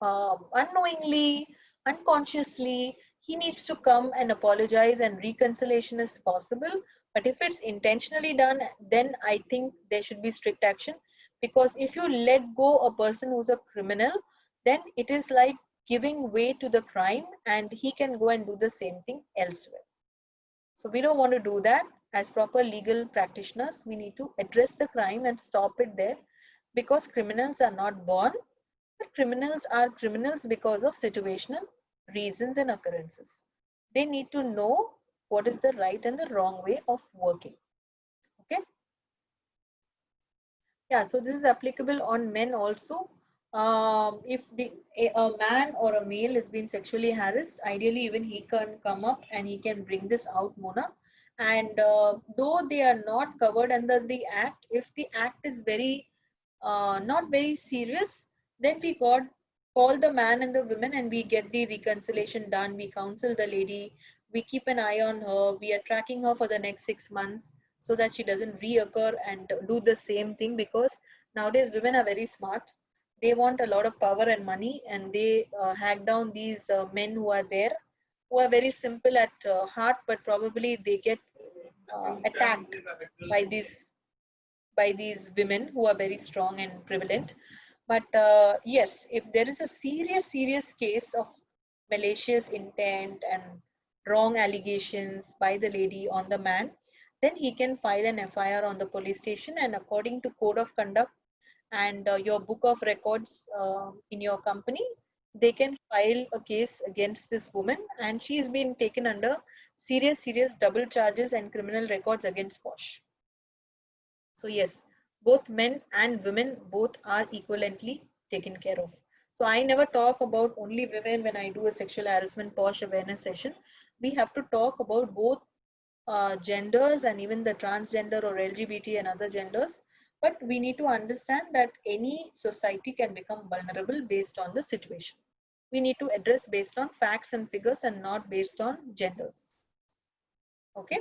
unknowingly, unconsciously, he needs to come and apologize and reconciliation is possible. But if it's intentionally done, then I think there should be strict action, because if you let go a person who's a criminal, then it is like giving way to the crime and he can go and do the same thing elsewhere. So we don't want to do that. As proper legal practitioners, we need to address the crime and stop it there, because criminals are not born, but criminals are criminals because of situational reasons and occurrences. They need to know what is the right and the wrong way of working. Okay. Yeah, so this is applicable on men also. If a man or a male has been sexually harassed, ideally even he can come up and he can bring this out, Mona. And though they are not covered under the act, if the act is very not very serious, then we call the man and the women and we get the reconciliation done. We counsel the lady, We keep an eye on her. We are tracking her for the next 6 months so that she doesn't reoccur and do the same thing, because nowadays women are very smart. They want a lot of power and money, and they hack down these men who are there, who are very simple at heart, but probably they get attacked by these women who are very strong and prevalent. But yes, if there is a serious case of malicious intent and wrong allegations by the lady on the man, then he can file an FIR on the police station, and according to code of conduct and your book of records in your company, they can file a case against this woman, and she is being taken under serious double charges and criminal records against Posh. So yes, both men and women both are equivalently taken care of. So I never talk about only women when I do a sexual harassment Posh awareness session. We have to talk about both genders and even the transgender or LGBT and other genders. But we need to understand that any society can become vulnerable based on the situation. We need to address based on facts and figures and not based on genders. Okay.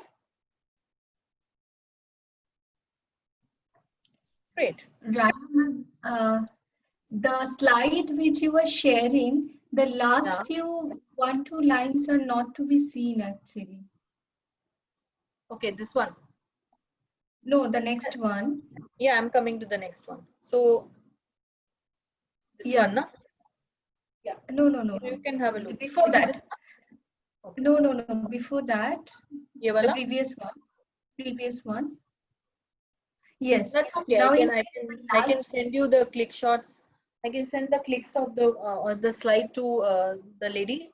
Great. Right. The slide which you were sharing, the last Yeah. few 1-2 lines are not to be seen actually. Okay, this one. No, the next one. Yeah, I'm coming to the next one. So this Yeah. one, no? Yeah. No. You can have a look. Before Is it that. this one? Okay. No. Before that, Ye the wala? previous one. Yes. That's okay. Now I can send you the click shots. I can send the clicks of the or the slide to the lady,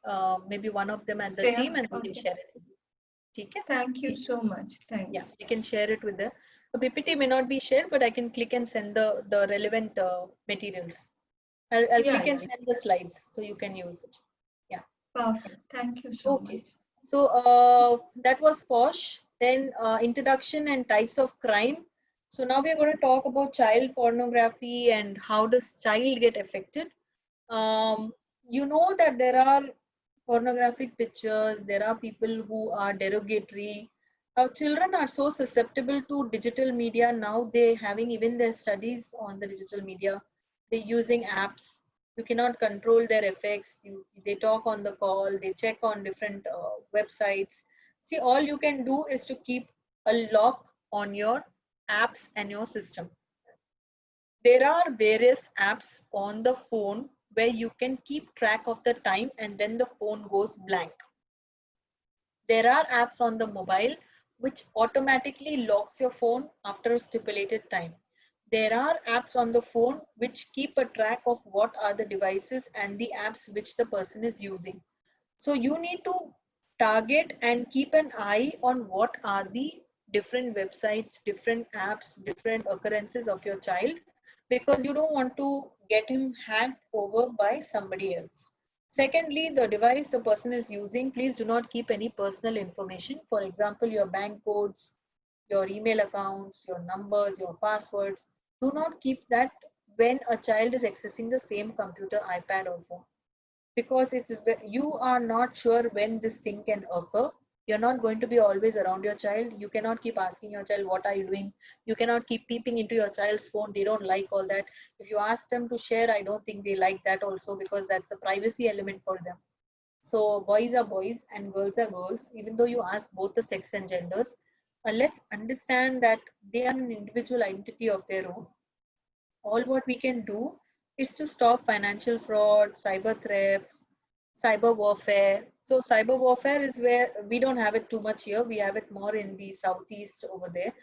maybe one of them at the Yeah, team, and they okay. can share it with you. Okay? Thank you so much. Thank you. Yeah, you can share it with the PPT may not be shared, but I can click and send the relevant materials. I'll click and send the slides so you can use it. Yeah. Perfect. Thank you so Okay. much. So that was Posh. Then introduction and types of crime. So now we're going to talk about child pornography and how does child get affected. You know that there are pornographic pictures, there are people who are derogatory. Our children are so susceptible to digital media now. They having even their studies on the digital media. They're using apps. You cannot control their effects. They talk on the call. They check on different websites. See, all you can do is to keep a lock on your apps and your system. There are various apps on the phone where you can keep track of the time and then the phone goes blank. There are apps on the mobile which automatically locks your phone after a stipulated time. There are apps on the phone which keep a track of what are the devices and the apps which the person is using. So you need to target and keep an eye on what are the different websites, different apps, different occurrences of your child, because you don't want to get him hacked over by somebody else. Secondly, the device the person is using, please do not keep any personal information. For example, your bank codes, your email accounts, your numbers, your passwords. Do not keep that when a child is accessing the same computer, iPad or phone, because you are not sure when this thing can occur. You're not going to be always around your child. You cannot keep asking your child, what are you doing? You cannot keep peeping into your child's phone. They don't like all that. If you ask them to share, I don't think they like that also, because that's a privacy element for them. So boys are boys and girls are girls, even though you ask both the sex and genders. Let's understand that they are an individual identity of their own. All what we can do is to stop financial fraud, cyber thefts, cyber warfare. So cyber warfare is where we don't have it too much here. We have it more in the southeast over there.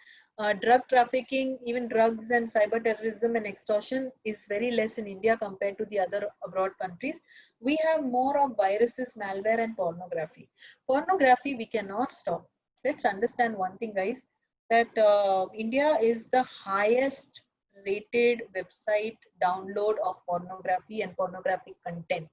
Drug trafficking, even drugs and cyber terrorism and extortion is very less in India compared to the other abroad countries. We have more of viruses, malware and pornography. Pornography we cannot stop. Let's understand one thing, guys, that India is the highest rated website download of pornography and pornographic content.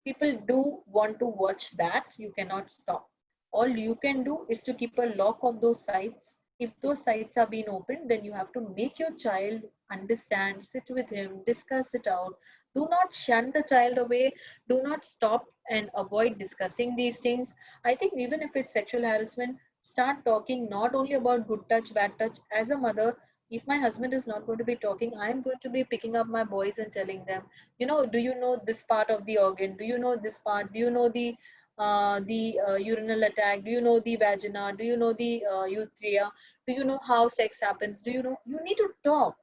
People do want to watch that. You cannot stop. All you can do is to keep a lock of those sites. If those sites are being opened, then you have to make your child understand, sit with him, discuss it out, Do not shun the child away. Do not stop and avoid discussing these things. I think even if it's sexual harassment, start talking not only about good touch, bad touch. As a mother, if my husband is not going to be talking, I'm going to be picking up my boys and telling them, you know, do you know this part of the organ? Do you know this part? Do you know the urinal attack? Do you know the vagina? Do you know the urethra? Do you know how sex happens? Do you know? You need to talk,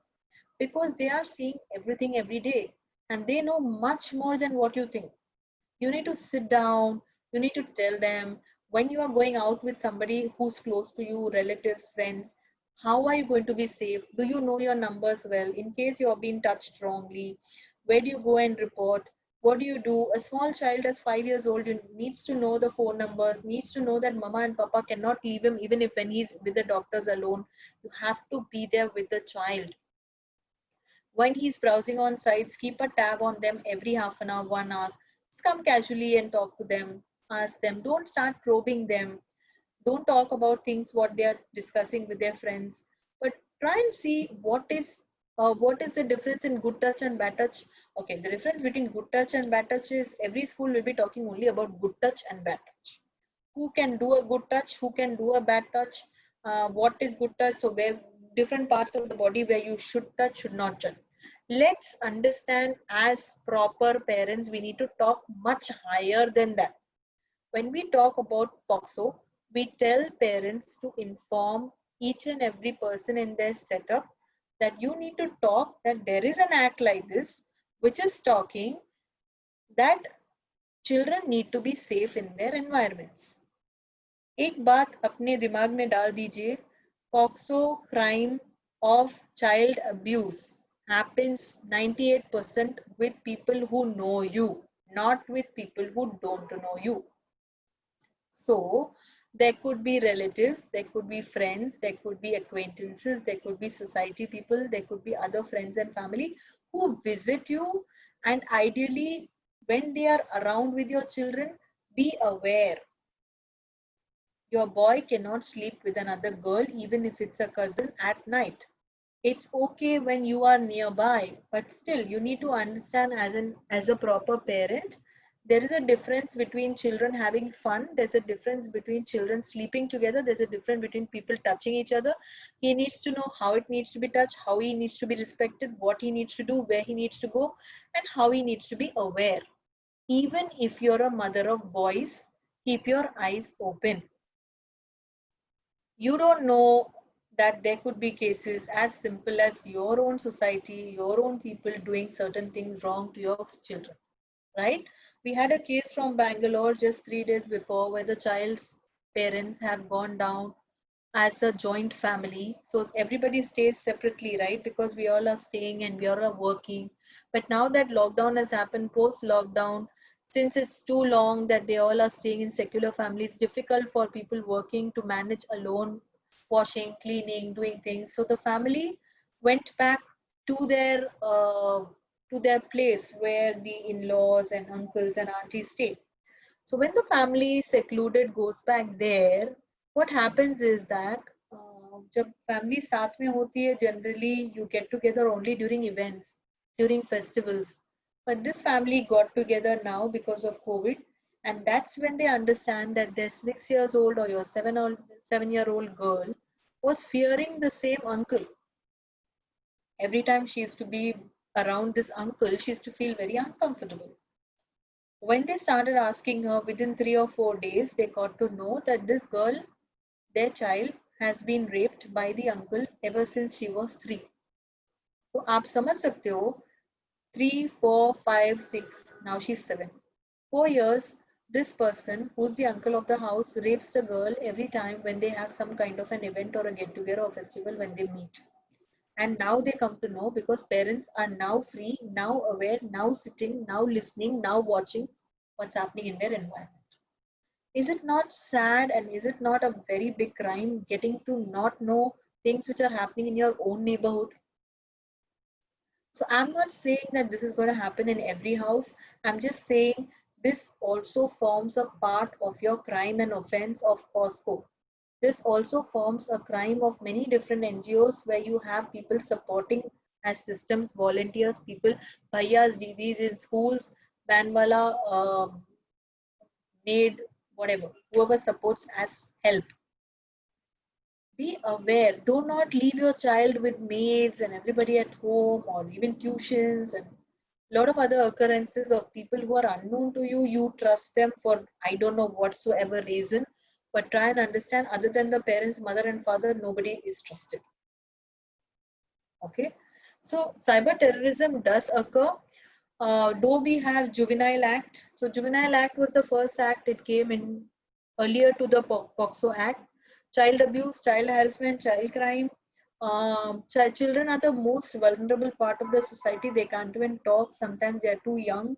because they are seeing everything every day and they know much more than what you think. You need to sit down, you need to tell them when you are going out with somebody who's close to you, relatives, friends, how are you going to be safe? Do you know your numbers well? In case you are being touched wrongly, where do you go and report? What do you do? A small child as 5 years old needs to know the phone numbers, needs to know that mama and papa cannot leave him even if when he's with the doctors alone. You have to be there with the child. When he's browsing on sites, keep a tab on them every half an hour, 1 hour. Just come casually and talk to them, ask them. Don't start probing them. Don't talk about things what they are discussing with their friends. But try and see what is the difference in good touch and bad touch. Okay, the difference between good touch and bad touch is every school will be talking only about good touch and bad touch. Who can do a good touch? Who can do a bad touch? What is good touch? So where different parts of the body where you should touch, should not touch. Let's understand, as proper parents, we need to talk much higher than that. When we talk about POXO, we tell parents to inform each and every person in their setup that you need to talk, that there is an act like this, which is talking that children need to be safe in their environments. एक बात अपने दिमाग में डाल दीजिए, POCSO crime of child abuse happens 98% with people who know you, not with people who don't know you. So there could be relatives, there could be friends, there could be acquaintances, there could be society people, there could be other friends and family who visit you, and ideally when they are around with your children, be aware. Your boy cannot sleep with another girl, even if it's a cousin, at night. It's okay when you are nearby, but still you need to understand, as a proper parent, there is a difference between children having fun. There's a difference between children sleeping together. There's a difference between people touching each other. He needs to know how it needs to be touched, how he needs to be respected, what he needs to do, where he needs to go, and how he needs to be aware. Even if you're a mother of boys, keep your eyes open. You don't know that there could be cases as simple as your own society, your own people doing certain things wrong to your children, right? We had a case from Bangalore just 3 days before where the child's parents have gone down as a joint family. So everybody stays separately, right? Because we all are staying and we all are working. But now that lockdown has happened, post-lockdown, since it's too long that they all are staying in secular families, difficult for people working to manage alone, washing, cleaning, doing things. So the family went back to their place where the in-laws and uncles and aunties stay. So when the family secluded goes back there, what happens is that जब family साथ में होती है, generally you get together only during events, during festivals. But this family got together now because of COVID, and that's when they understand that their 6 years old or your 7-year-old girl was fearing the same uncle. Every time she used to be around this uncle, she used to feel very uncomfortable. When they started asking her, within 3 or 4 days, they got to know that this girl, their child, has been raped by the uncle ever since she was 3. So आप समझ सकते हो, 3, 4, 5, 6, now she's 7. 4 years, this person, who's the uncle of the house, rapes the girl every time when they have some kind of an event or a get-together or festival when they meet. And now they come to know because parents are now free, now aware, now sitting, now listening, now watching what's happening in their environment. Is it not sad, and is it not a very big crime getting to not know things which are happening in your own neighborhood? So I'm not saying that this is going to happen in every house. I'm just saying this also forms a part of your crime and offense of POSCO. This also forms a crime of many different NGOs where you have people supporting as systems, volunteers, people, bhaiyas, didis in schools, banwala, maid, whatever, whoever supports as help. Be aware. Do not leave your child with maids and everybody at home, or even tuitions and a lot of other occurrences of people who are unknown to you. You trust them for I don't know whatsoever reason, but try and understand, other than the parents, mother and father, nobody is trusted. Okay, so cyber terrorism does occur. Though we have Juvenile Act. So Juvenile Act was the first act. It came in earlier to the POCSO Act. Child abuse, child harassment, child crime. Children are the most vulnerable part of the society. They can't even talk. Sometimes they are too young.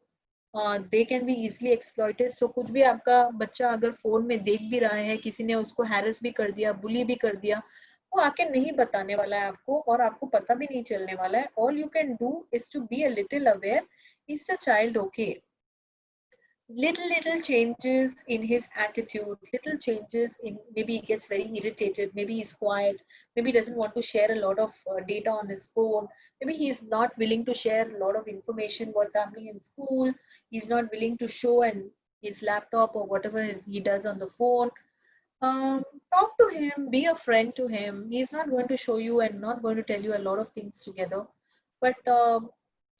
They can be easily exploited. So कुछ भी आपका बच्चा अगर phone में देख भी रहा है, किसी ने उसको हैरेस भी कर दिया, बुली भी कर दिया, वो आके नहीं बताने वाला है आपको, और आपको पता भी नहीं चलने वाला है. All you can do is to be a little aware. Is the child okay? Little changes in his attitude, little changes in, maybe he gets very irritated, maybe he's quiet, maybe he doesn't want to share a lot of data on his phone, maybe he's not willing to share a lot of information what's happening in school, he's not willing to show and his laptop or whatever he does on the phone. Talk to him, be a friend to him. He's not going to show you and not going to tell you a lot of things together, but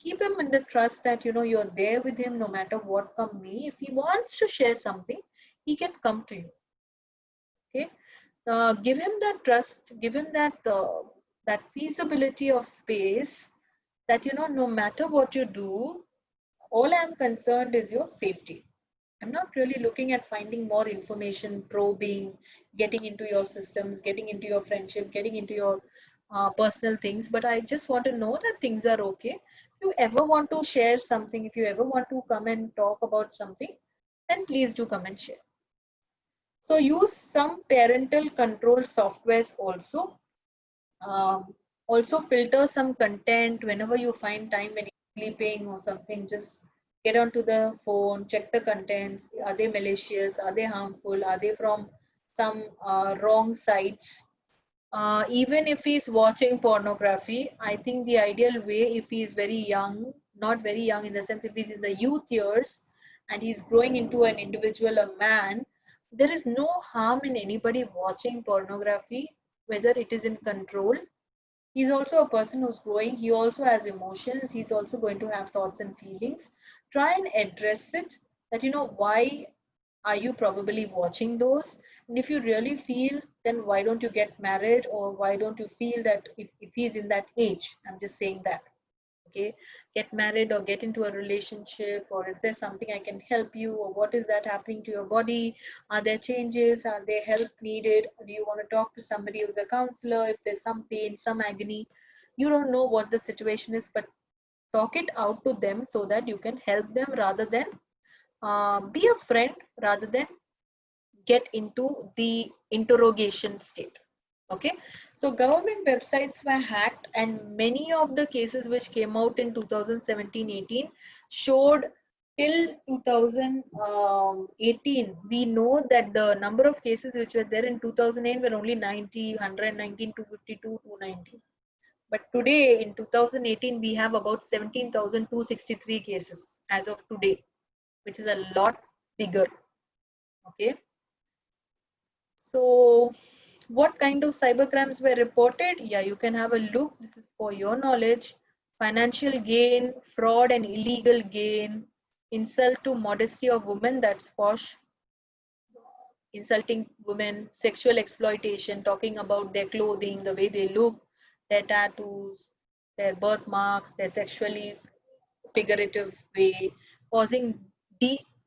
keep him in the trust that you're there with him no matter what come may. If he wants to share something, he can come to you. Okay, give him that trust, give him that that feasibility of space, that no matter what you do, all I'm concerned is your safety. I'm not really looking at finding more information, probing, getting into your systems, getting into your friendship, getting into your personal things, but I just want to know that things are okay. If you ever want to share something, if you ever want to come and talk about something, then please do come and share. So use some parental control softwares also. Also filter some content whenever you find time, when you're sleeping or something, just get onto the phone, check the contents. Are they malicious? Are they harmful? Are they from some wrong sites? Even if he's watching pornography, I think the ideal way, if he's very young, not very young in the sense if he's in the youth years and he's growing into an individual, a man, there is no harm in anybody watching pornography, whether it is in control. He's also a person who's growing. He also has emotions. He's also going to have thoughts and feelings. Try and address it, that why are you probably watching those, and if you really feel, then why don't you get married, or why don't you feel that if he's in that age, I'm just saying that, okay, get married or get into a relationship, or is there something I can help you, or what is that happening to your body, are there changes, are there help needed, do you want to talk to somebody who's a counselor, if there's some pain, some agony, you don't know what the situation is, but talk it out to them so that you can help them, rather than be a friend, rather than get into the interrogation state. Okay, so government websites were hacked, and many of the cases which came out in 2017-18 showed till 2018. We know that the number of cases which were there in 2008 were only 90, 119, 252, 290. But today in 2018, we have about 17,263 cases as of today, which is a lot bigger. Okay. So what kind of cybercrimes were reported? Yeah, you can have a look. This is for your knowledge. Financial gain, fraud and illegal gain, insult to modesty of women, that's posh. Insulting women, sexual exploitation, talking about their clothing, the way they look, their tattoos, their birthmarks, their sexually figurative way, causing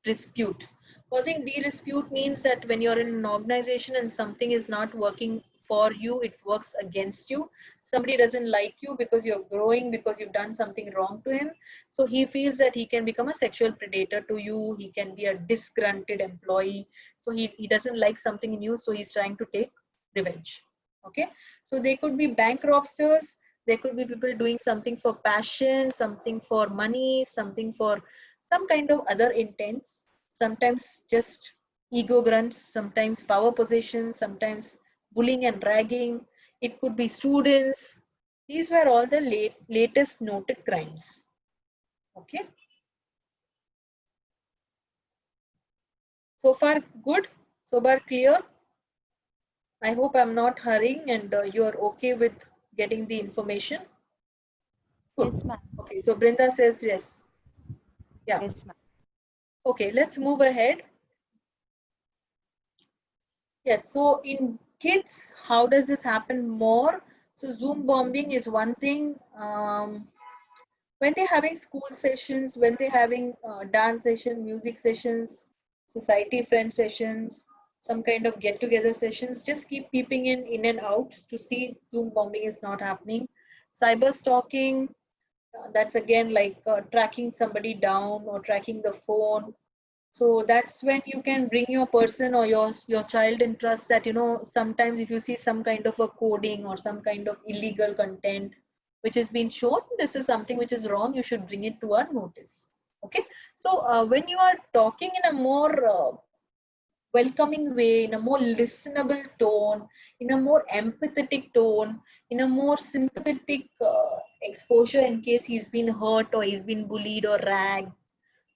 dispute. Causing dispute means that when you're in an organization and something is not working for you, it works against you. Somebody doesn't like you because you're growing, because you've done something wrong to him. So he feels that he can become a sexual predator to you. He can be a disgruntled employee. So he doesn't like something in you. So he's trying to take revenge. Okay. So they could be bank robsters. There could be people doing something for passion, something for money, something for some kind of other intents. Sometimes just ego grunts, sometimes power positions, sometimes bullying and ragging. It could be students. These were all the latest noted crimes. Okay. So far good, so far clear. I hope I'm not hurrying and you're okay with getting the information. Good. Yes, ma'am. Okay, so Brinda says yes. Yeah. Yes, ma'am. Okay, let's move ahead. Yes, so in kids, how does this happen more? So Zoom bombing is one thing. When they're having school sessions, when they're having dance sessions, music sessions, society friend sessions, some kind of get-together sessions, just keep peeping in and out to see Zoom bombing is not happening. Cyber stalking, that's again like tracking somebody down or tracking the phone. So that's when you can bring your person or your child in trust that, you know, sometimes if you see some kind of a coding or some kind of illegal content which has been shown, this is something which is wrong, you should bring it to our notice. Okay. So when you are talking in a more welcoming way, in a more listenable tone, in a more empathetic tone, in a more sympathetic exposure in case he's been hurt or he's been bullied or ragged,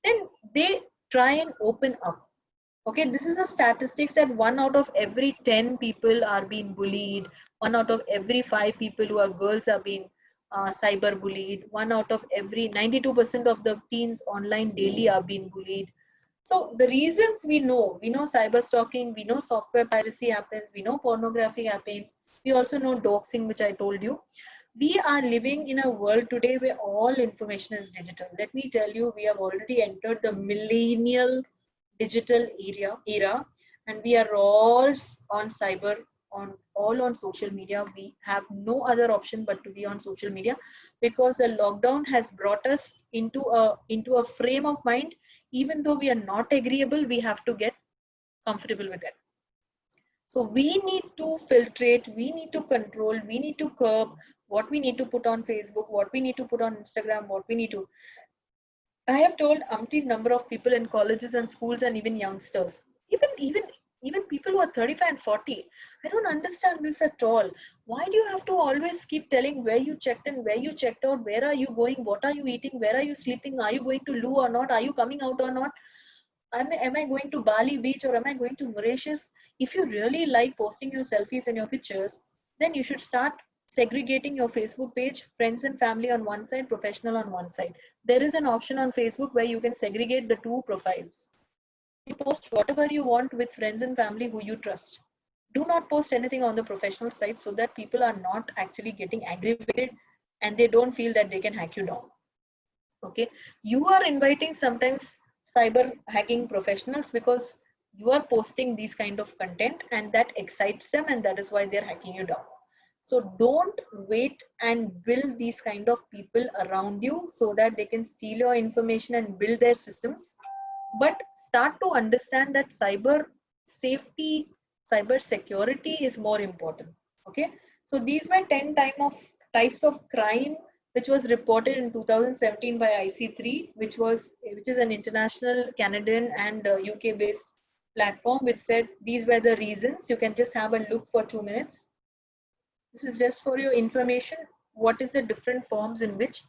then they try and open up. Okay, this is a statistics that 1 out of every 10 people are being bullied, 1 out of every 5 people who are girls are being cyber bullied, 1 out of every 92% of the teens online daily are being bullied. So the reasons we know cyber stalking, we know software piracy happens, we know pornography happens, we also know doxing, which I told you. We are living in a world today where all information is digital. Let me tell you, we have already entered the millennial digital era, and we are all on cyber, all on social media. We have no other option but to be on social media, because the lockdown has brought us into a frame of mind. Even though we are not agreeable, we have to get comfortable with it. So we need to filtrate, we need to control, we need to curb what we need to put on Facebook, what we need to put on Instagram, what we need to. I have told umpteen number of people in colleges and schools and even youngsters, even people who are 35 and 40. I don't understand this at all. Why do you have to always keep telling where you checked in, where you checked out, where are you going, what are you eating, where are you sleeping, are you going to loo or not, are you coming out or not? Am I going to Bali beach or am I going to Mauritius? If you really like posting your selfies and your pictures, then you should start segregating your Facebook page, friends and family on one side, professional on one side. There is an option on Facebook where you can segregate the two profiles. You post whatever you want with friends and family who you trust. Do not post anything on the professional side so that people are not actually getting aggravated and they don't feel that they can hack you down. Okay, you are inviting sometimes cyber hacking professionals because you are posting these kind of content and that excites them, and that is why they're hacking you down. So don't wait and build these kind of people around you so that they can steal your information and build their systems, but start to understand that cyber safety, cyber security is more important. Okay, so these were 10 types of crime which was reported in 2017 by IC3, which is an international Canadian and UK based platform, which said these were the reasons. You can just have a look for 2 minutes. This is just for your information. What is the different forms in which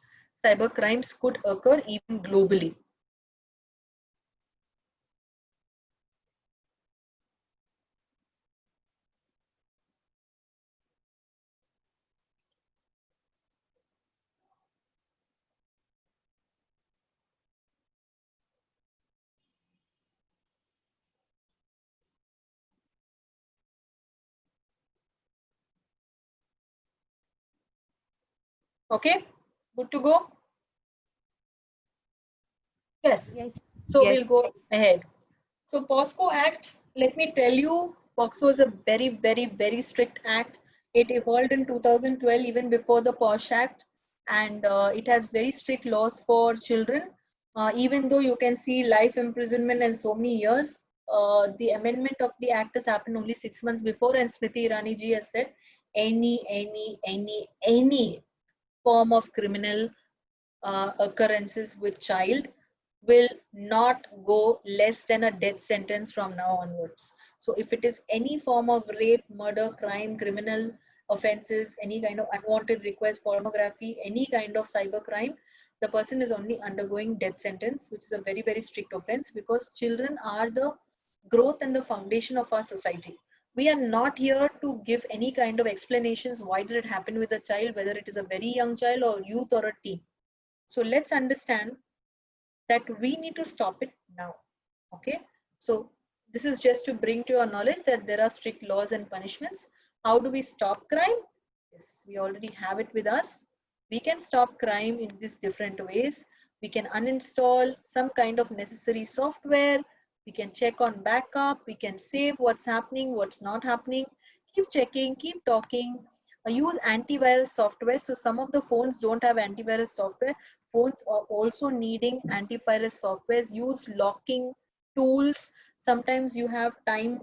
cyber crimes could occur even globally? Okay, good to go? Yes. Yes. So Yes. we'll go ahead. So POSCO Act, let me tell you, POSCO is a very, very, very strict act. It evolved in 2012, even before the POSH Act, and it has very strict laws for children. Even though you can see life imprisonment and so many years, the amendment of the act has happened only 6 months before, and Smriti Irani ji has said any form of criminal occurrences with child will not go less than a death sentence from now onwards. So if it is any form of rape, murder, crime, criminal offenses, any kind of unwanted request, pornography, any kind of cyber crime, the person is only undergoing death sentence, which is a very, very strict offense, because children are the growth and the foundation of our society. We are not here to give any kind of explanations why did it happen with a child, whether it is a very young child or youth or a teen. So let's understand that we need to stop it now. Okay, so this is just to bring to your knowledge that there are strict laws and punishments. How do we stop crime? Yes, we already have it with us. We can stop crime in these different ways. We can uninstall some kind of necessary software. We can check on backup. We can save what's happening, what's not happening. Keep checking, keep talking. Use antivirus software. So some of the phones don't have antivirus software. Phones are also needing antivirus softwares. Use locking tools. Sometimes you have time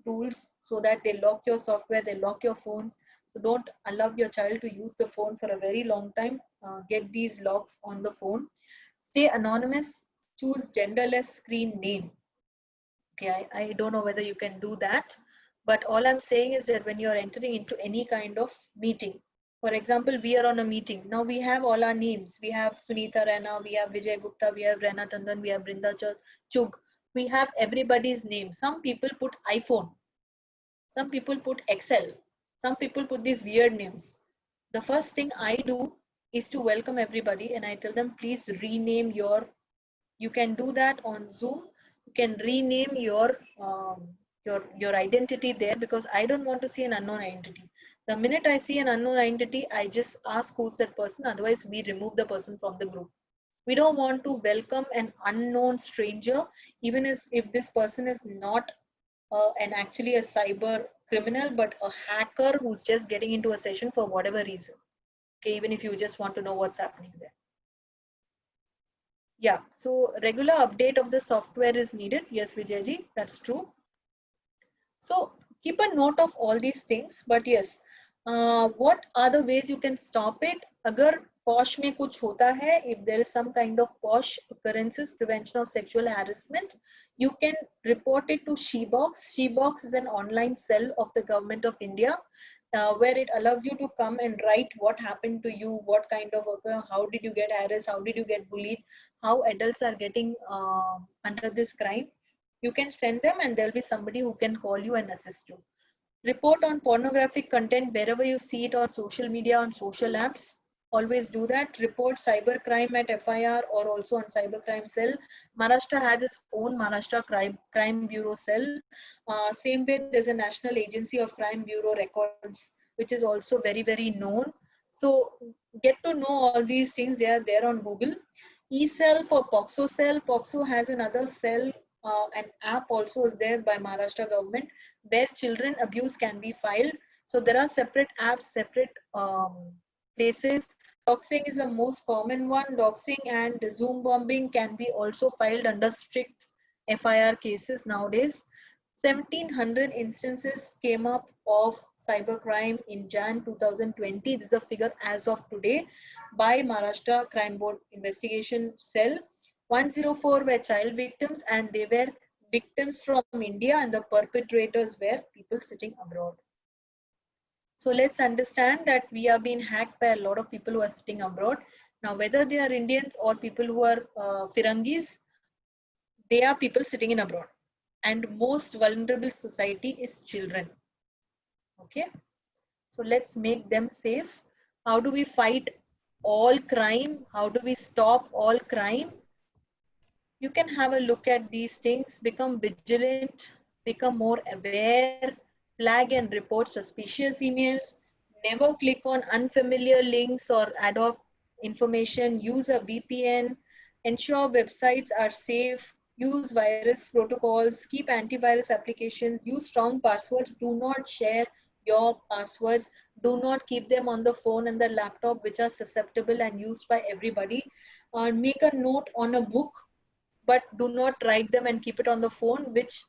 tools so that they lock your software, they lock your phones. So don't allow your child to use the phone for a very long time. Get these locks on the phone. Stay anonymous. Choose genderless screen name. Okay, I don't know whether you can do that, but all I'm saying is that when you're entering into any kind of meeting, for example, we are on a meeting. Now we have all our names. We have Sunita Rana, we have Vijay Gupta, we have Rana Tandon, we have Brinda Chug. We have everybody's name. Some people put iPhone. Some people put Excel. Some people put these weird names. The first thing I do is to welcome everybody and I tell them, please rename you can do that on Zoom. You can rename your identity there, because I don't want to see an unknown identity. The minute I see an unknown identity, I just ask who's that person. Otherwise, we remove the person from the group. We don't want to welcome an unknown stranger, even if this person is not actually a cyber criminal, but a hacker who's just getting into a session for whatever reason. Okay, even if you just want to know what's happening there. Yeah, so regular update of the software is needed. Yes, Vijayji, that's true. So keep a note of all these things, but yes, what are the ways you can stop it? Agar POSH mein kuch hota hai, if there is some kind of POSH occurrences, prevention of sexual harassment, you can report it to SheBox. SheBox is an online cell of the Government of India, where it allows you to come and write what happened to you, what kind of occur, how did you get harassed, how did you get bullied, how adults are getting under this crime. You can send them and there'll be somebody who can call you and assist you. Report on pornographic content wherever you see it on social media, on social apps. Always do that. Report cybercrime at FIR or also on cybercrime cell. Maharashtra has its own Maharashtra Crime Bureau cell. Same way, there's a National Agency of Crime Bureau Records, which is also very, very known. So get to know all these things. They are there on Google. E-cell for POXO cell. POXO has another cell. An app also is there by Maharashtra government where children abuse can be filed. So there are separate apps, separate places. Doxing is the most common one. Doxing and Zoom bombing can be also filed under strict FIR cases nowadays. 1700 instances came up of cybercrime in Jan 2020. This is a figure as of today by Maharashtra Crime Board Investigation Cell. 104 were child victims and they were victims from India, and the perpetrators were people sitting abroad. So let's understand that we are being hacked by a lot of people who are sitting abroad. Now, whether they are Indians or people who are Firangis, they are people sitting in abroad. And most vulnerable society is children. Okay. So let's make them safe. How do we fight all crime? How do we stop all crime? You can have a look at these things, become vigilant, become more aware, flag and report suspicious emails, never click on unfamiliar links or ad hoc information, use a VPN, ensure websites are safe, use virus protocols, keep antivirus applications, use strong passwords, do not share your passwords, do not keep them on the phone and the laptop which are susceptible and used by everybody. Make a note on a book, but do not write them and keep it on the phone, which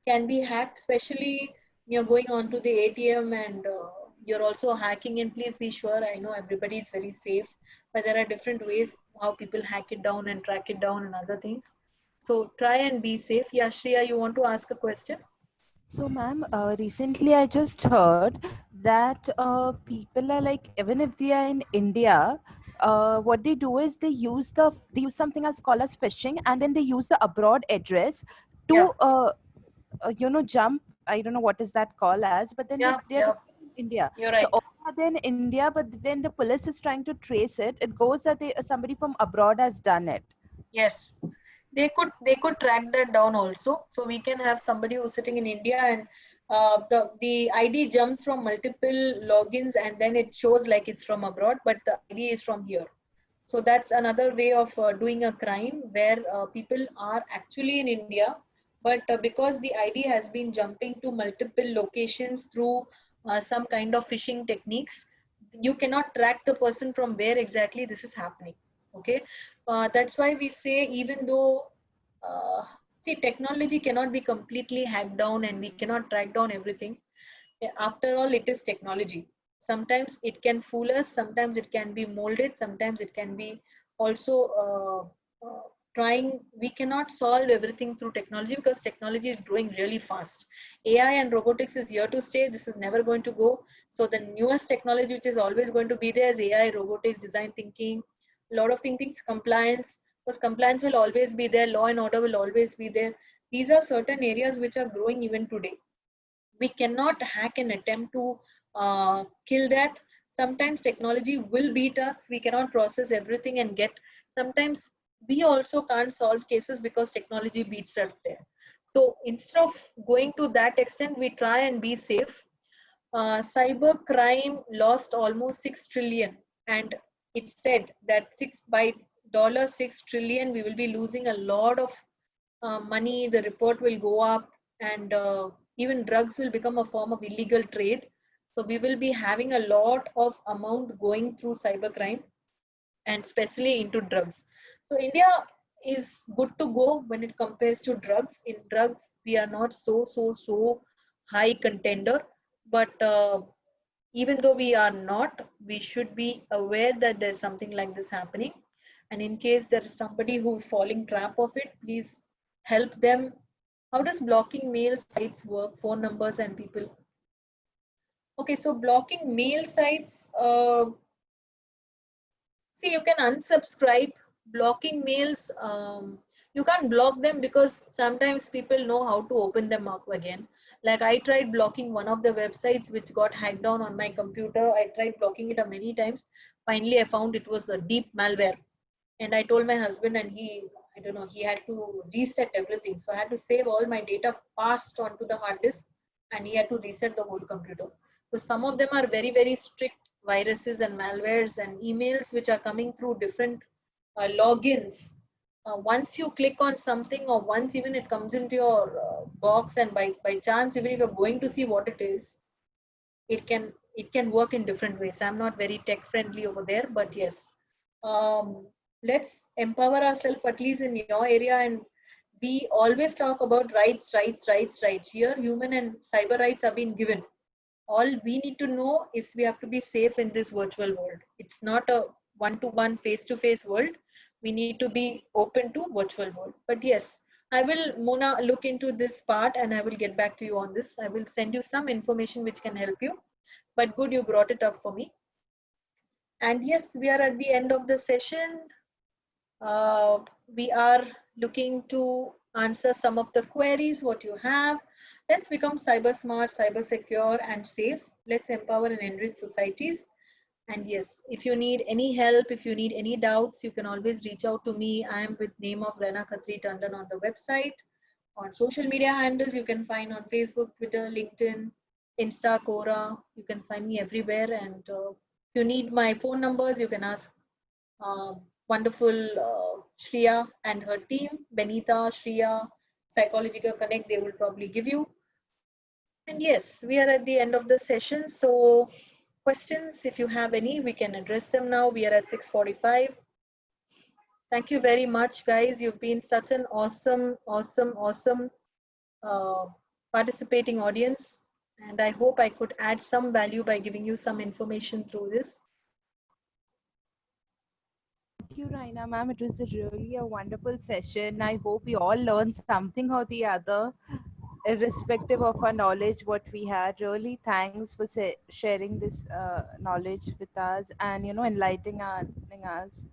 can be hacked, especially you're going on to the ATM and you're also hacking in. Please be sure, I know everybody is very safe, but there are different ways how people hack it down and track it down and other things. So try and be safe. Yeah, Shreya, you want to ask a question? So, ma'am, recently I just heard that people are like, even if they are in India, what they do is they use something as called as phishing, and then they use the abroad address Yeah, to jump. I don't know what is that called as, but then yeah, they're yeah. in India. You're So right. all are they in India, but when the police is trying to trace it, it goes that somebody from abroad has done it. Yes, they could track that down also. So we can have somebody who's sitting in India and the ID jumps from multiple logins and then it shows like it's from abroad, but the ID is from here. So that's another way of doing a crime where people are actually in India, but because the ID has been jumping to multiple locations through some kind of phishing techniques, you cannot track the person from where exactly this is happening. Okay, that's why we say even though see technology cannot be completely hacked down and we cannot track down everything. After all, it is technology. Sometimes it can fool us, sometimes it can be molded, sometimes it can be also trying. We cannot solve everything through technology because technology is growing really fast. AI and robotics is here to stay. This is never going to go. So the newest technology which is always going to be there is AI, robotics, design thinking, a lot of things, compliance, because compliance will always be there, law and order will always be there. These are certain areas which are growing even today. We cannot hack and attempt to kill that. Sometimes technology will beat us. We cannot process everything and get. Sometimes we also can't solve cases because technology beats us there. So instead of going to that extent, we try and be safe. Cyber crime lost almost 6 trillion, and it's said that $6 trillion we will be losing a lot of money. The report will go up, and even drugs will become a form of illegal trade. So we will be having a lot of amount going through cybercrime and especially into drugs. So India is good to go when it compares to drugs. In drugs, we are not so high contender, but even though we are not, we should be aware that there's something like this happening. And in case there is somebody who's falling trap of it, please help them. How does blocking mail sites work? Phone numbers and people. Okay, so blocking mail sites. See, you can unsubscribe. Blocking mails. You can't block them because sometimes people know how to open them up again. Like I tried blocking one of the websites which got hacked down on my computer. I tried blocking it many times. Finally, I found it was a deep malware, and I told my husband, and I don't know, he had to reset everything. So I had to save all my data fast onto the hard disk, and he had to reset the whole computer. So some of them are very strict viruses and malwares and emails which are coming through different logins. Once you click on something, or once even it comes into your box, and by chance, even if you're going to see what it is, it can work in different ways. I'm not very tech friendly over there, but yes, um, let's empower ourselves at least in your area. And we always talk about rights here. Human and cyber rights are being given. All we need to know is we have to be safe in this virtual world. It's not a one-to-one face-to-face world. We need to be open to virtual world. But yes, I will, Mona, look into this part and I will get back to you on this. I will send you some information which can help you. But good, you brought it up for me. And yes, we are at the end of the session. We are looking to answer some of the queries what you have. Let's become cyber smart, cyber secure and safe. Let's empower and enrich societies. And yes, if you need any help, if you need any doubts, you can always reach out to me. I am with name of Raina Khatri Tandon on the website. On social media handles, you can find on Facebook, Twitter, LinkedIn, Insta, Quora. You can find me everywhere. And if you need my phone numbers, you can ask wonderful Shreya and her team, Benita, Shreya, Psychological Connect, they will probably give you. And yes, we are at the end of the session. So questions, if you have any, we can address them now. We are at 6:45. Thank you very much, guys. You've been such an awesome uh, participating audience. And I hope I could add some value by giving you some information through this. Thank you, Raina ma'am. It was really a wonderful session. I hope we all learned something or the other. irrespective of our knowledge what we had. Really thanks for sharing this knowledge with us and enlightening us.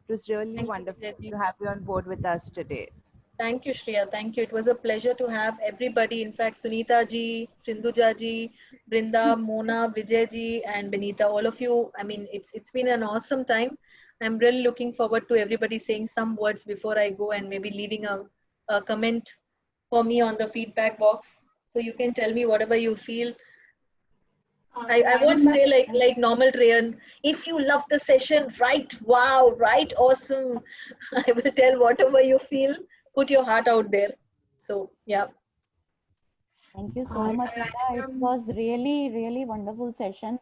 It was really Thank you, wonderful Vijay ji. to have you on board with us today. Thank you, Shreya. Thank you. It was a pleasure to have everybody. In fact, Sunita ji, Sindhuja ji, Brinda, Mona, Vijay ji, and Benita, all of you. I mean, it's been an awesome time. I'm really looking forward to everybody saying some words before I go and maybe leaving a comment for me on the feedback box. So you can tell me whatever you feel. I won't say like normal Trayan. If you love the session, right? Wow, right? Awesome. I will tell whatever you feel. Put your heart out there. So yeah. Thank you so much, Rita. It was really, really wonderful session.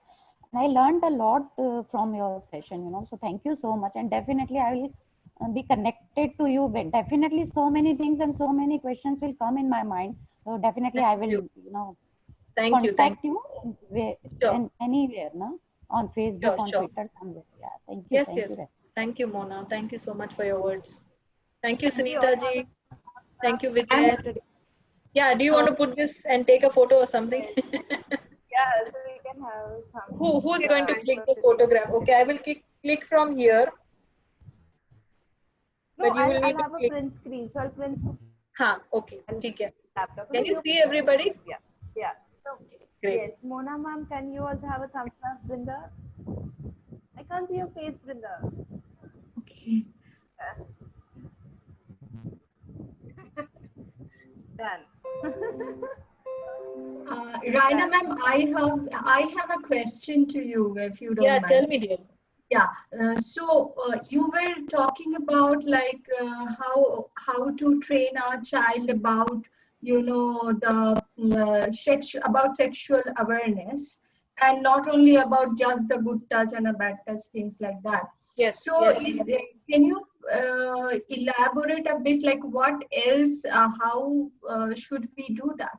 And I learned a lot from your session, so thank you so much. And definitely I will be connected to you. But definitely so many things and so many questions will come in my mind. So definitely I will, Thank you. contact you Sure. anywhere, no? On Facebook, Sure, on sure. Twitter, somewhere. Yeah, thank you. Yes, Thank yes. you. Thank you, Mona. Thank you so much for your words. Thank you, And we Sunita all have ji. Thank you, And Vijay. Yeah, do you want to put this and take a photo or something? Yeah, so we can have some. Who's going to click the photograph? Okay, I will click from here. No, But you will I'll need to have a click. print screen. So I'll print हाँ, okay, ठीक है. laptop. Can you see everybody? Yeah, yeah. So, Great. yes, Mona ma'am, can you also have a thumbs up, Brinda? I can't see your face, Brinda. okay. Done. Raina ma'am, I have a question to you, if you don't Yeah, mind. tell me, dear. Yeah. So you were talking about like how to train our child about the about sexual awareness, and not only about just the good touch and a bad touch, things like that. Yes. So Yes. can you elaborate a bit, like what else? How should we do that?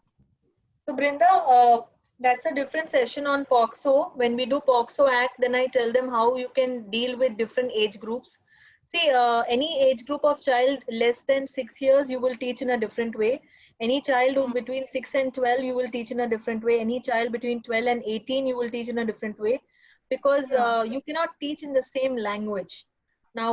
So Brinda, that's a different session on POXO. When we do POXO Act, then I tell them how you can deal with different age groups. See, any age group of child less than 6 years, you will teach in a different way. Any child who's between 6 and 12, you will teach in a different way. Any child between 12 and 18, you will teach in a different way, because you cannot teach in the same language. Now,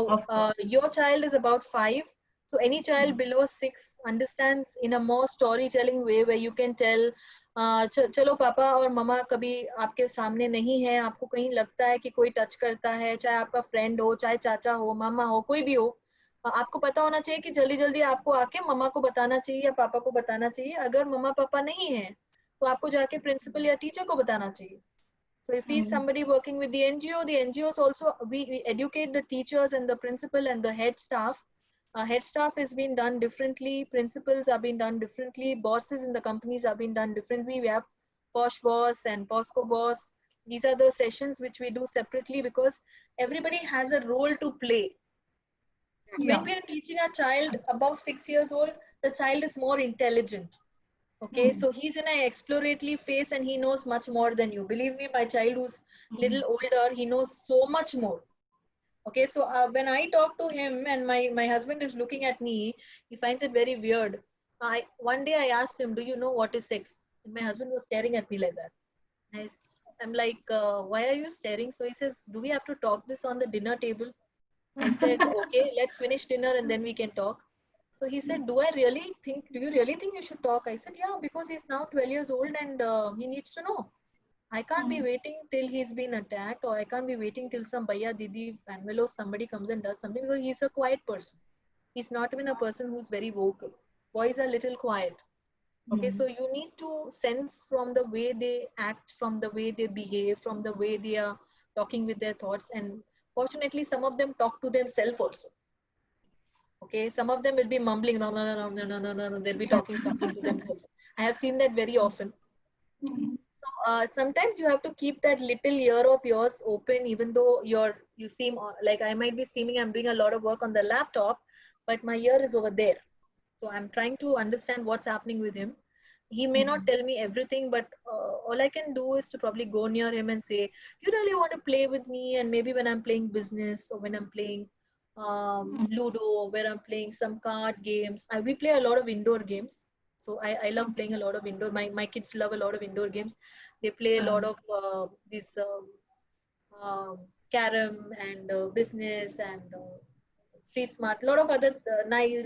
your child is about 5. So any child below 6 understands in a more storytelling way, where you can tell, चलो पापा और मम्मा कभी आपके सामने नहीं है, आपको कहीं लगता है कि कोई टच करता है, चाहे आपका फ्रेंड हो, चाहे चाचा हो, मामा हो, कोई भी हो, आपको पता होना चाहिए कि जल्दी जल्दी आपको आके मम्मा को बताना चाहिए या पापा को बताना चाहिए. अगर मम्मा पापा नहीं है तो आपको जाके प्रिंसिपल या टीचर को बताना चाहिए. So if he's somebody working with the NGOs also, we educate the teachers and the principal and the head staff. Head staff is being done differently. Principals are being done differently. Bosses in the companies are being done differently. We have Posh Boss and Posco Boss. These are the sessions which we do separately, because everybody has a role to play. Yeah. When we are teaching a child above 6 years old, the child is more intelligent. Okay, so he's in an exploratory phase and he knows much more than you. Believe me, my child who's little older, he knows so much more. Okay, so when I talk to him and my husband is looking at me, he finds it very weird. One day I asked him, do you know what is sex? And my husband was staring at me like that. I'm like, why are you staring? So he says, do we have to talk this on the dinner table? I said, okay, let's finish dinner and then we can talk. So he said, do you really think you should talk? I said, yeah, because he's now 12 years old and he needs to know. I can't be waiting till he's been attacked, or I can't be waiting till some Bhaiya, Didi, family, somebody comes and does something, because he's a quiet person. He's not even a person who's very vocal. Boys are little quiet. Okay, so you need to sense from the way they act, from the way they behave, from the way they are talking with their thoughts. And fortunately, some of them talk to themselves also. Okay, some of them will be mumbling, no, they'll be talking something to themselves. I have seen that very often. Sometimes you have to keep that little ear of yours open, even though you seem like I might be seeming I'm doing a lot of work on the laptop, but my ear is over there. So I'm trying to understand what's happening with him. He may not tell me everything, but all I can do is to probably go near him and say, you really want to play with me? And maybe when I'm playing business, or when I'm playing Ludo, where I'm playing some card games. We play a lot of indoor games. So I love playing a lot of indoor. My kids love a lot of indoor games. They play a lot of these carom and business and street smart, a lot of other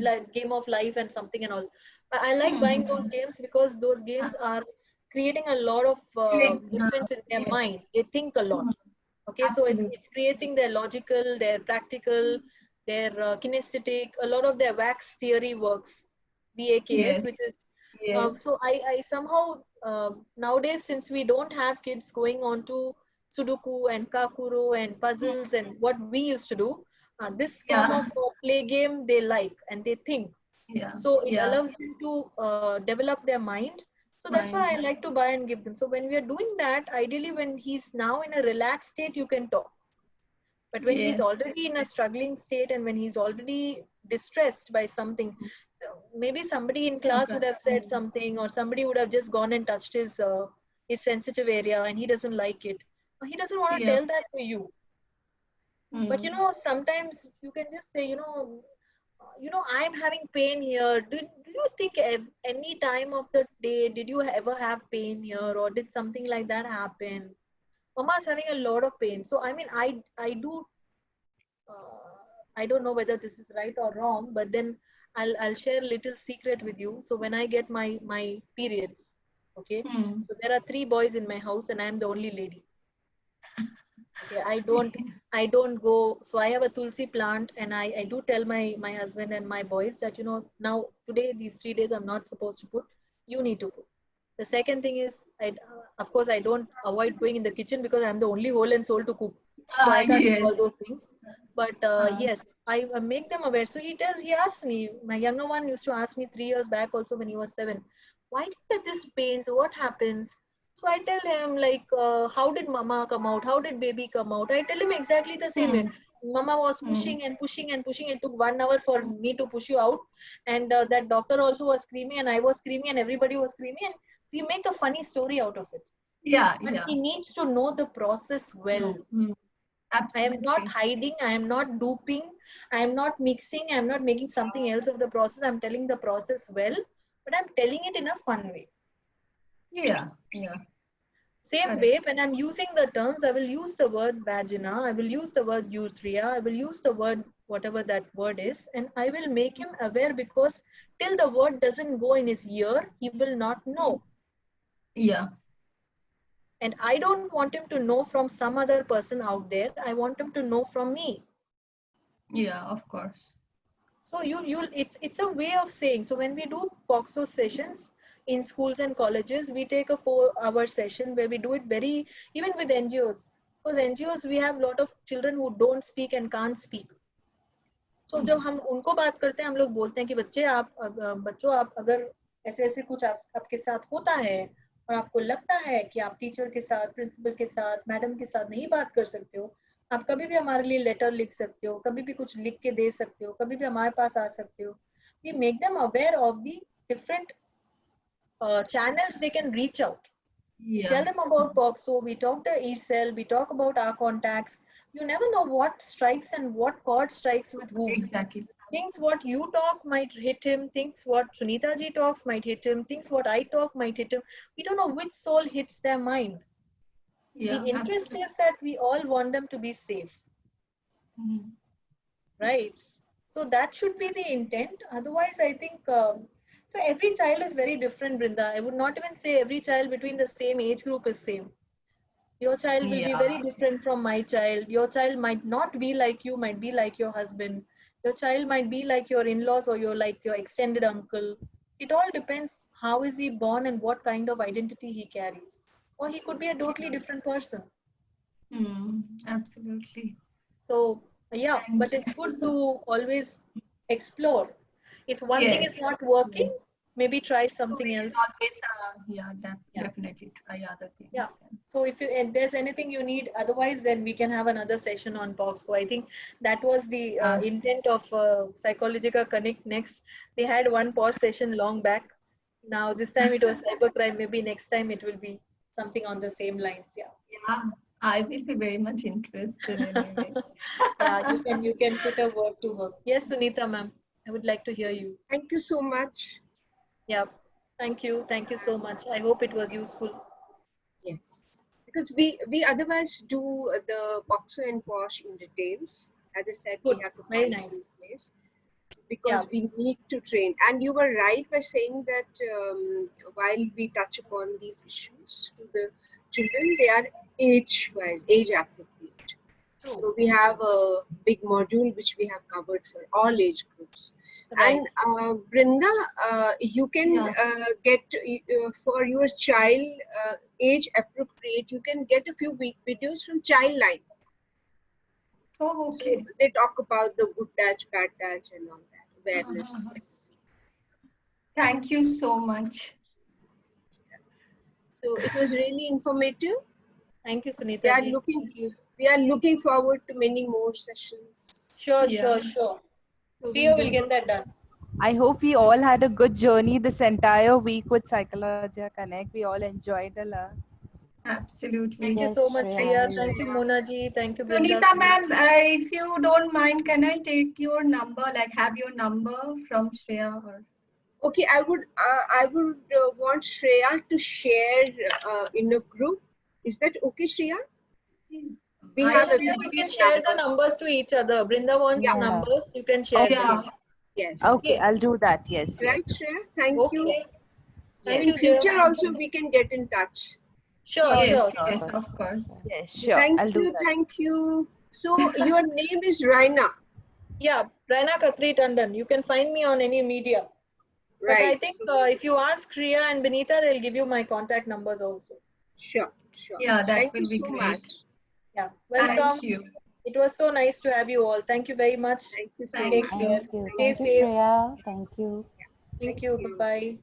like game of life and something and all. I like buying those games because those games are creating a lot of difference in their Yes. mind. They think a lot. Okay, so Absolutely. it's creating their logical, their practical, their kinesthetic. A lot of their wax theory works, VAKS, Yes. which is Yes. so I somehow nowadays, since we don't have kids going on to Sudoku and Kakuro and puzzles and what we used to do, this form Yeah. of play game they like and they think. Yeah. So it Yeah. allows them to develop their mind. So that's why I Mind. like to buy and give them. So when we are doing that, ideally when he's now in a relaxed state, you can talk. But when he's Yes. already in a struggling state and when he's already distressed by something, so maybe somebody in class would have said something, or somebody would have just gone and touched his sensitive area and he doesn't like it. He doesn't want to Yeah. tell that to you. But you know, sometimes you can just say, I'm having pain here. Do you think any time of the day did you ever have pain here, or did something like that happen? Mama's having a lot of pain. So I mean, I do. I don't know whether this is right or wrong, but then I'll share a little secret with you. So when I get my periods, okay. So there are 3 boys in my house, and I'm the only lady. Okay, I don't go. So I have a tulsi plant, and I do tell my husband and my boys that now today these 3 days I'm not supposed to put. You need to put. The second thing is, of course, I don't avoid going in the kitchen because I'm the only whole and soul to cook. So I can't do all Yes. those things. But yes, I make them aware. So he asked me, my younger one used to ask me 3 years back also when he was 7, why do you get this pain? So what happens? So I tell him like, how did mama come out? How did baby come out? I tell him exactly the same way. Mama was pushing and pushing and pushing. It took 1 hour for me to push you out. And that doctor also was screaming and I was screaming and everybody was screaming. And we make a funny story out of it. Yeah. But Yeah. he needs to know the process well. I am not Absolutely. hiding, I am not duping, I am not mixing, I am not making something else of the process. I'm telling the process well, but I'm telling it in a fun way. Yeah. Yeah. Same Correct. way, when I'm using the terms, I will use the word vagina, I will use the word urethra, I will use the word, whatever that word is, and I will make him aware because till the word doesn't go in his ear, he will not know. Yeah. And I don't want him to know from some other person out there. I want him to know from me. Yeah. Of course. So it's a way of saying. So when we do POXO sessions in schools and colleges, we take a 4-hour session where we do it even with NGOs. Because NGOs, we have a lot of children who don't speak and can't speak. So जब हम उनको बात करते हैं, हम लोग बोलते हैं कि बच्चों आप अगर ऐसे कुछ आपके साथ होता है और आपको लगता है कि आप टीचर के साथ, प्रिंसिपल के साथ, मैडम के साथ नहीं बात कर सकते हो, आप कभी भी हमारे लिए लेटर लिख सकते हो, कभी भी कुछ लिख के दे सकते हो, कभी भी हमारे पास आ सकते हो. We make them aware of the different channels they can reach out. We tell them about POXO, we talk the e-cell, we talk about our contacts. You never know what strikes and what chord strikes with whom. Exactly. Things what you talk might hit him, things what Sunita ji talks might hit him, things what I talk might hit him. We don't know which soul hits their mind. Yeah. The interest is that we all want them to be safe. Right? So that should be the intent. Otherwise, I think, so every child is very different, Brinda. I would not even say every child between the same age group is same. Your child will be very different from my child. Your child might not be like you, might be like your husband. Your child might be like your in-laws or your extended uncle. It all depends how is he born and what kind of identity he carries. Or he could be a totally different person. Absolutely. So yeah, but it's good to always explore. If one thing is not working, maybe try something else. Always, definitely try other things. Yeah. So if there's anything you need, otherwise then we can have another session on POXO. I think that was the intent of Psychologica Connect Next. They had one pause session long back. Now this time it was cybercrime. Maybe next time it will be something on the same lines. Yeah. Yeah, I will be very much interested anyway. Yeah, you can put a word to work. Yes, Sunita ma'am, I would like to hear you. Thank you so much. Yeah. Thank you. Thank you so much. I hope it was useful. Yes, because we otherwise do the POXO and POSH in details. As I said, we Good. have the Very policy nice. in place because Yeah. we need to train. And you were right by saying that while we touch upon these issues to the children, they are age-wise, age appropriate. So we have a big module which we have covered for all age groups. Right. And Brinda, you can get for your child age appropriate. You can get a few videos from Childline. Oh, okay. So they talk about the good touch, bad touch, and all that awareness. Thank you so much. So it was really informative. Thank you, Sunita. We are ji. looking. Thank you. We are looking forward to many more sessions. Sure, Yeah. sure. Priya will get that done. I hope we all had a good journey this entire week with Psychologia Connect. We all enjoyed a lot. Absolutely. Thank you Yes, so much, Shreya. Priya. Thank you, Mona ji. Thank you, Brinda. Sunita ma'am, if you don't mind, can I take your number, like have your number from Shreya? Or... Okay, I would want Shreya to share in a group. Is that okay, Shreya? We Yes, have Priya, you can everybody's share the number. numbers to each other. Brinda wants Yeah. numbers. You can share Yeah. them. Yes. Okay, I'll do that. Yes, Right, yes. Shreya? Thank you. Okay. So Thank in you, dear. future also we can get in touch. Sure, Yes, sure. yes, of course. Yes, sure. Thank I'll do you, that. thank you. So your name is Raina, Yeah, Raina Khatri Tandon. You can find me on any media. But I right? think So, if you ask Riya and Benita, they'll give you my contact numbers also. sure. Yeah, that Thank will you be so great. much. Yeah, welcome. Thank you. It was so nice to have you all. Thank you very much. Thank you so Thank much. Take care. Thank you. Stay Thank you, safe. Shreya. Thank you. Thank you. Bye-bye.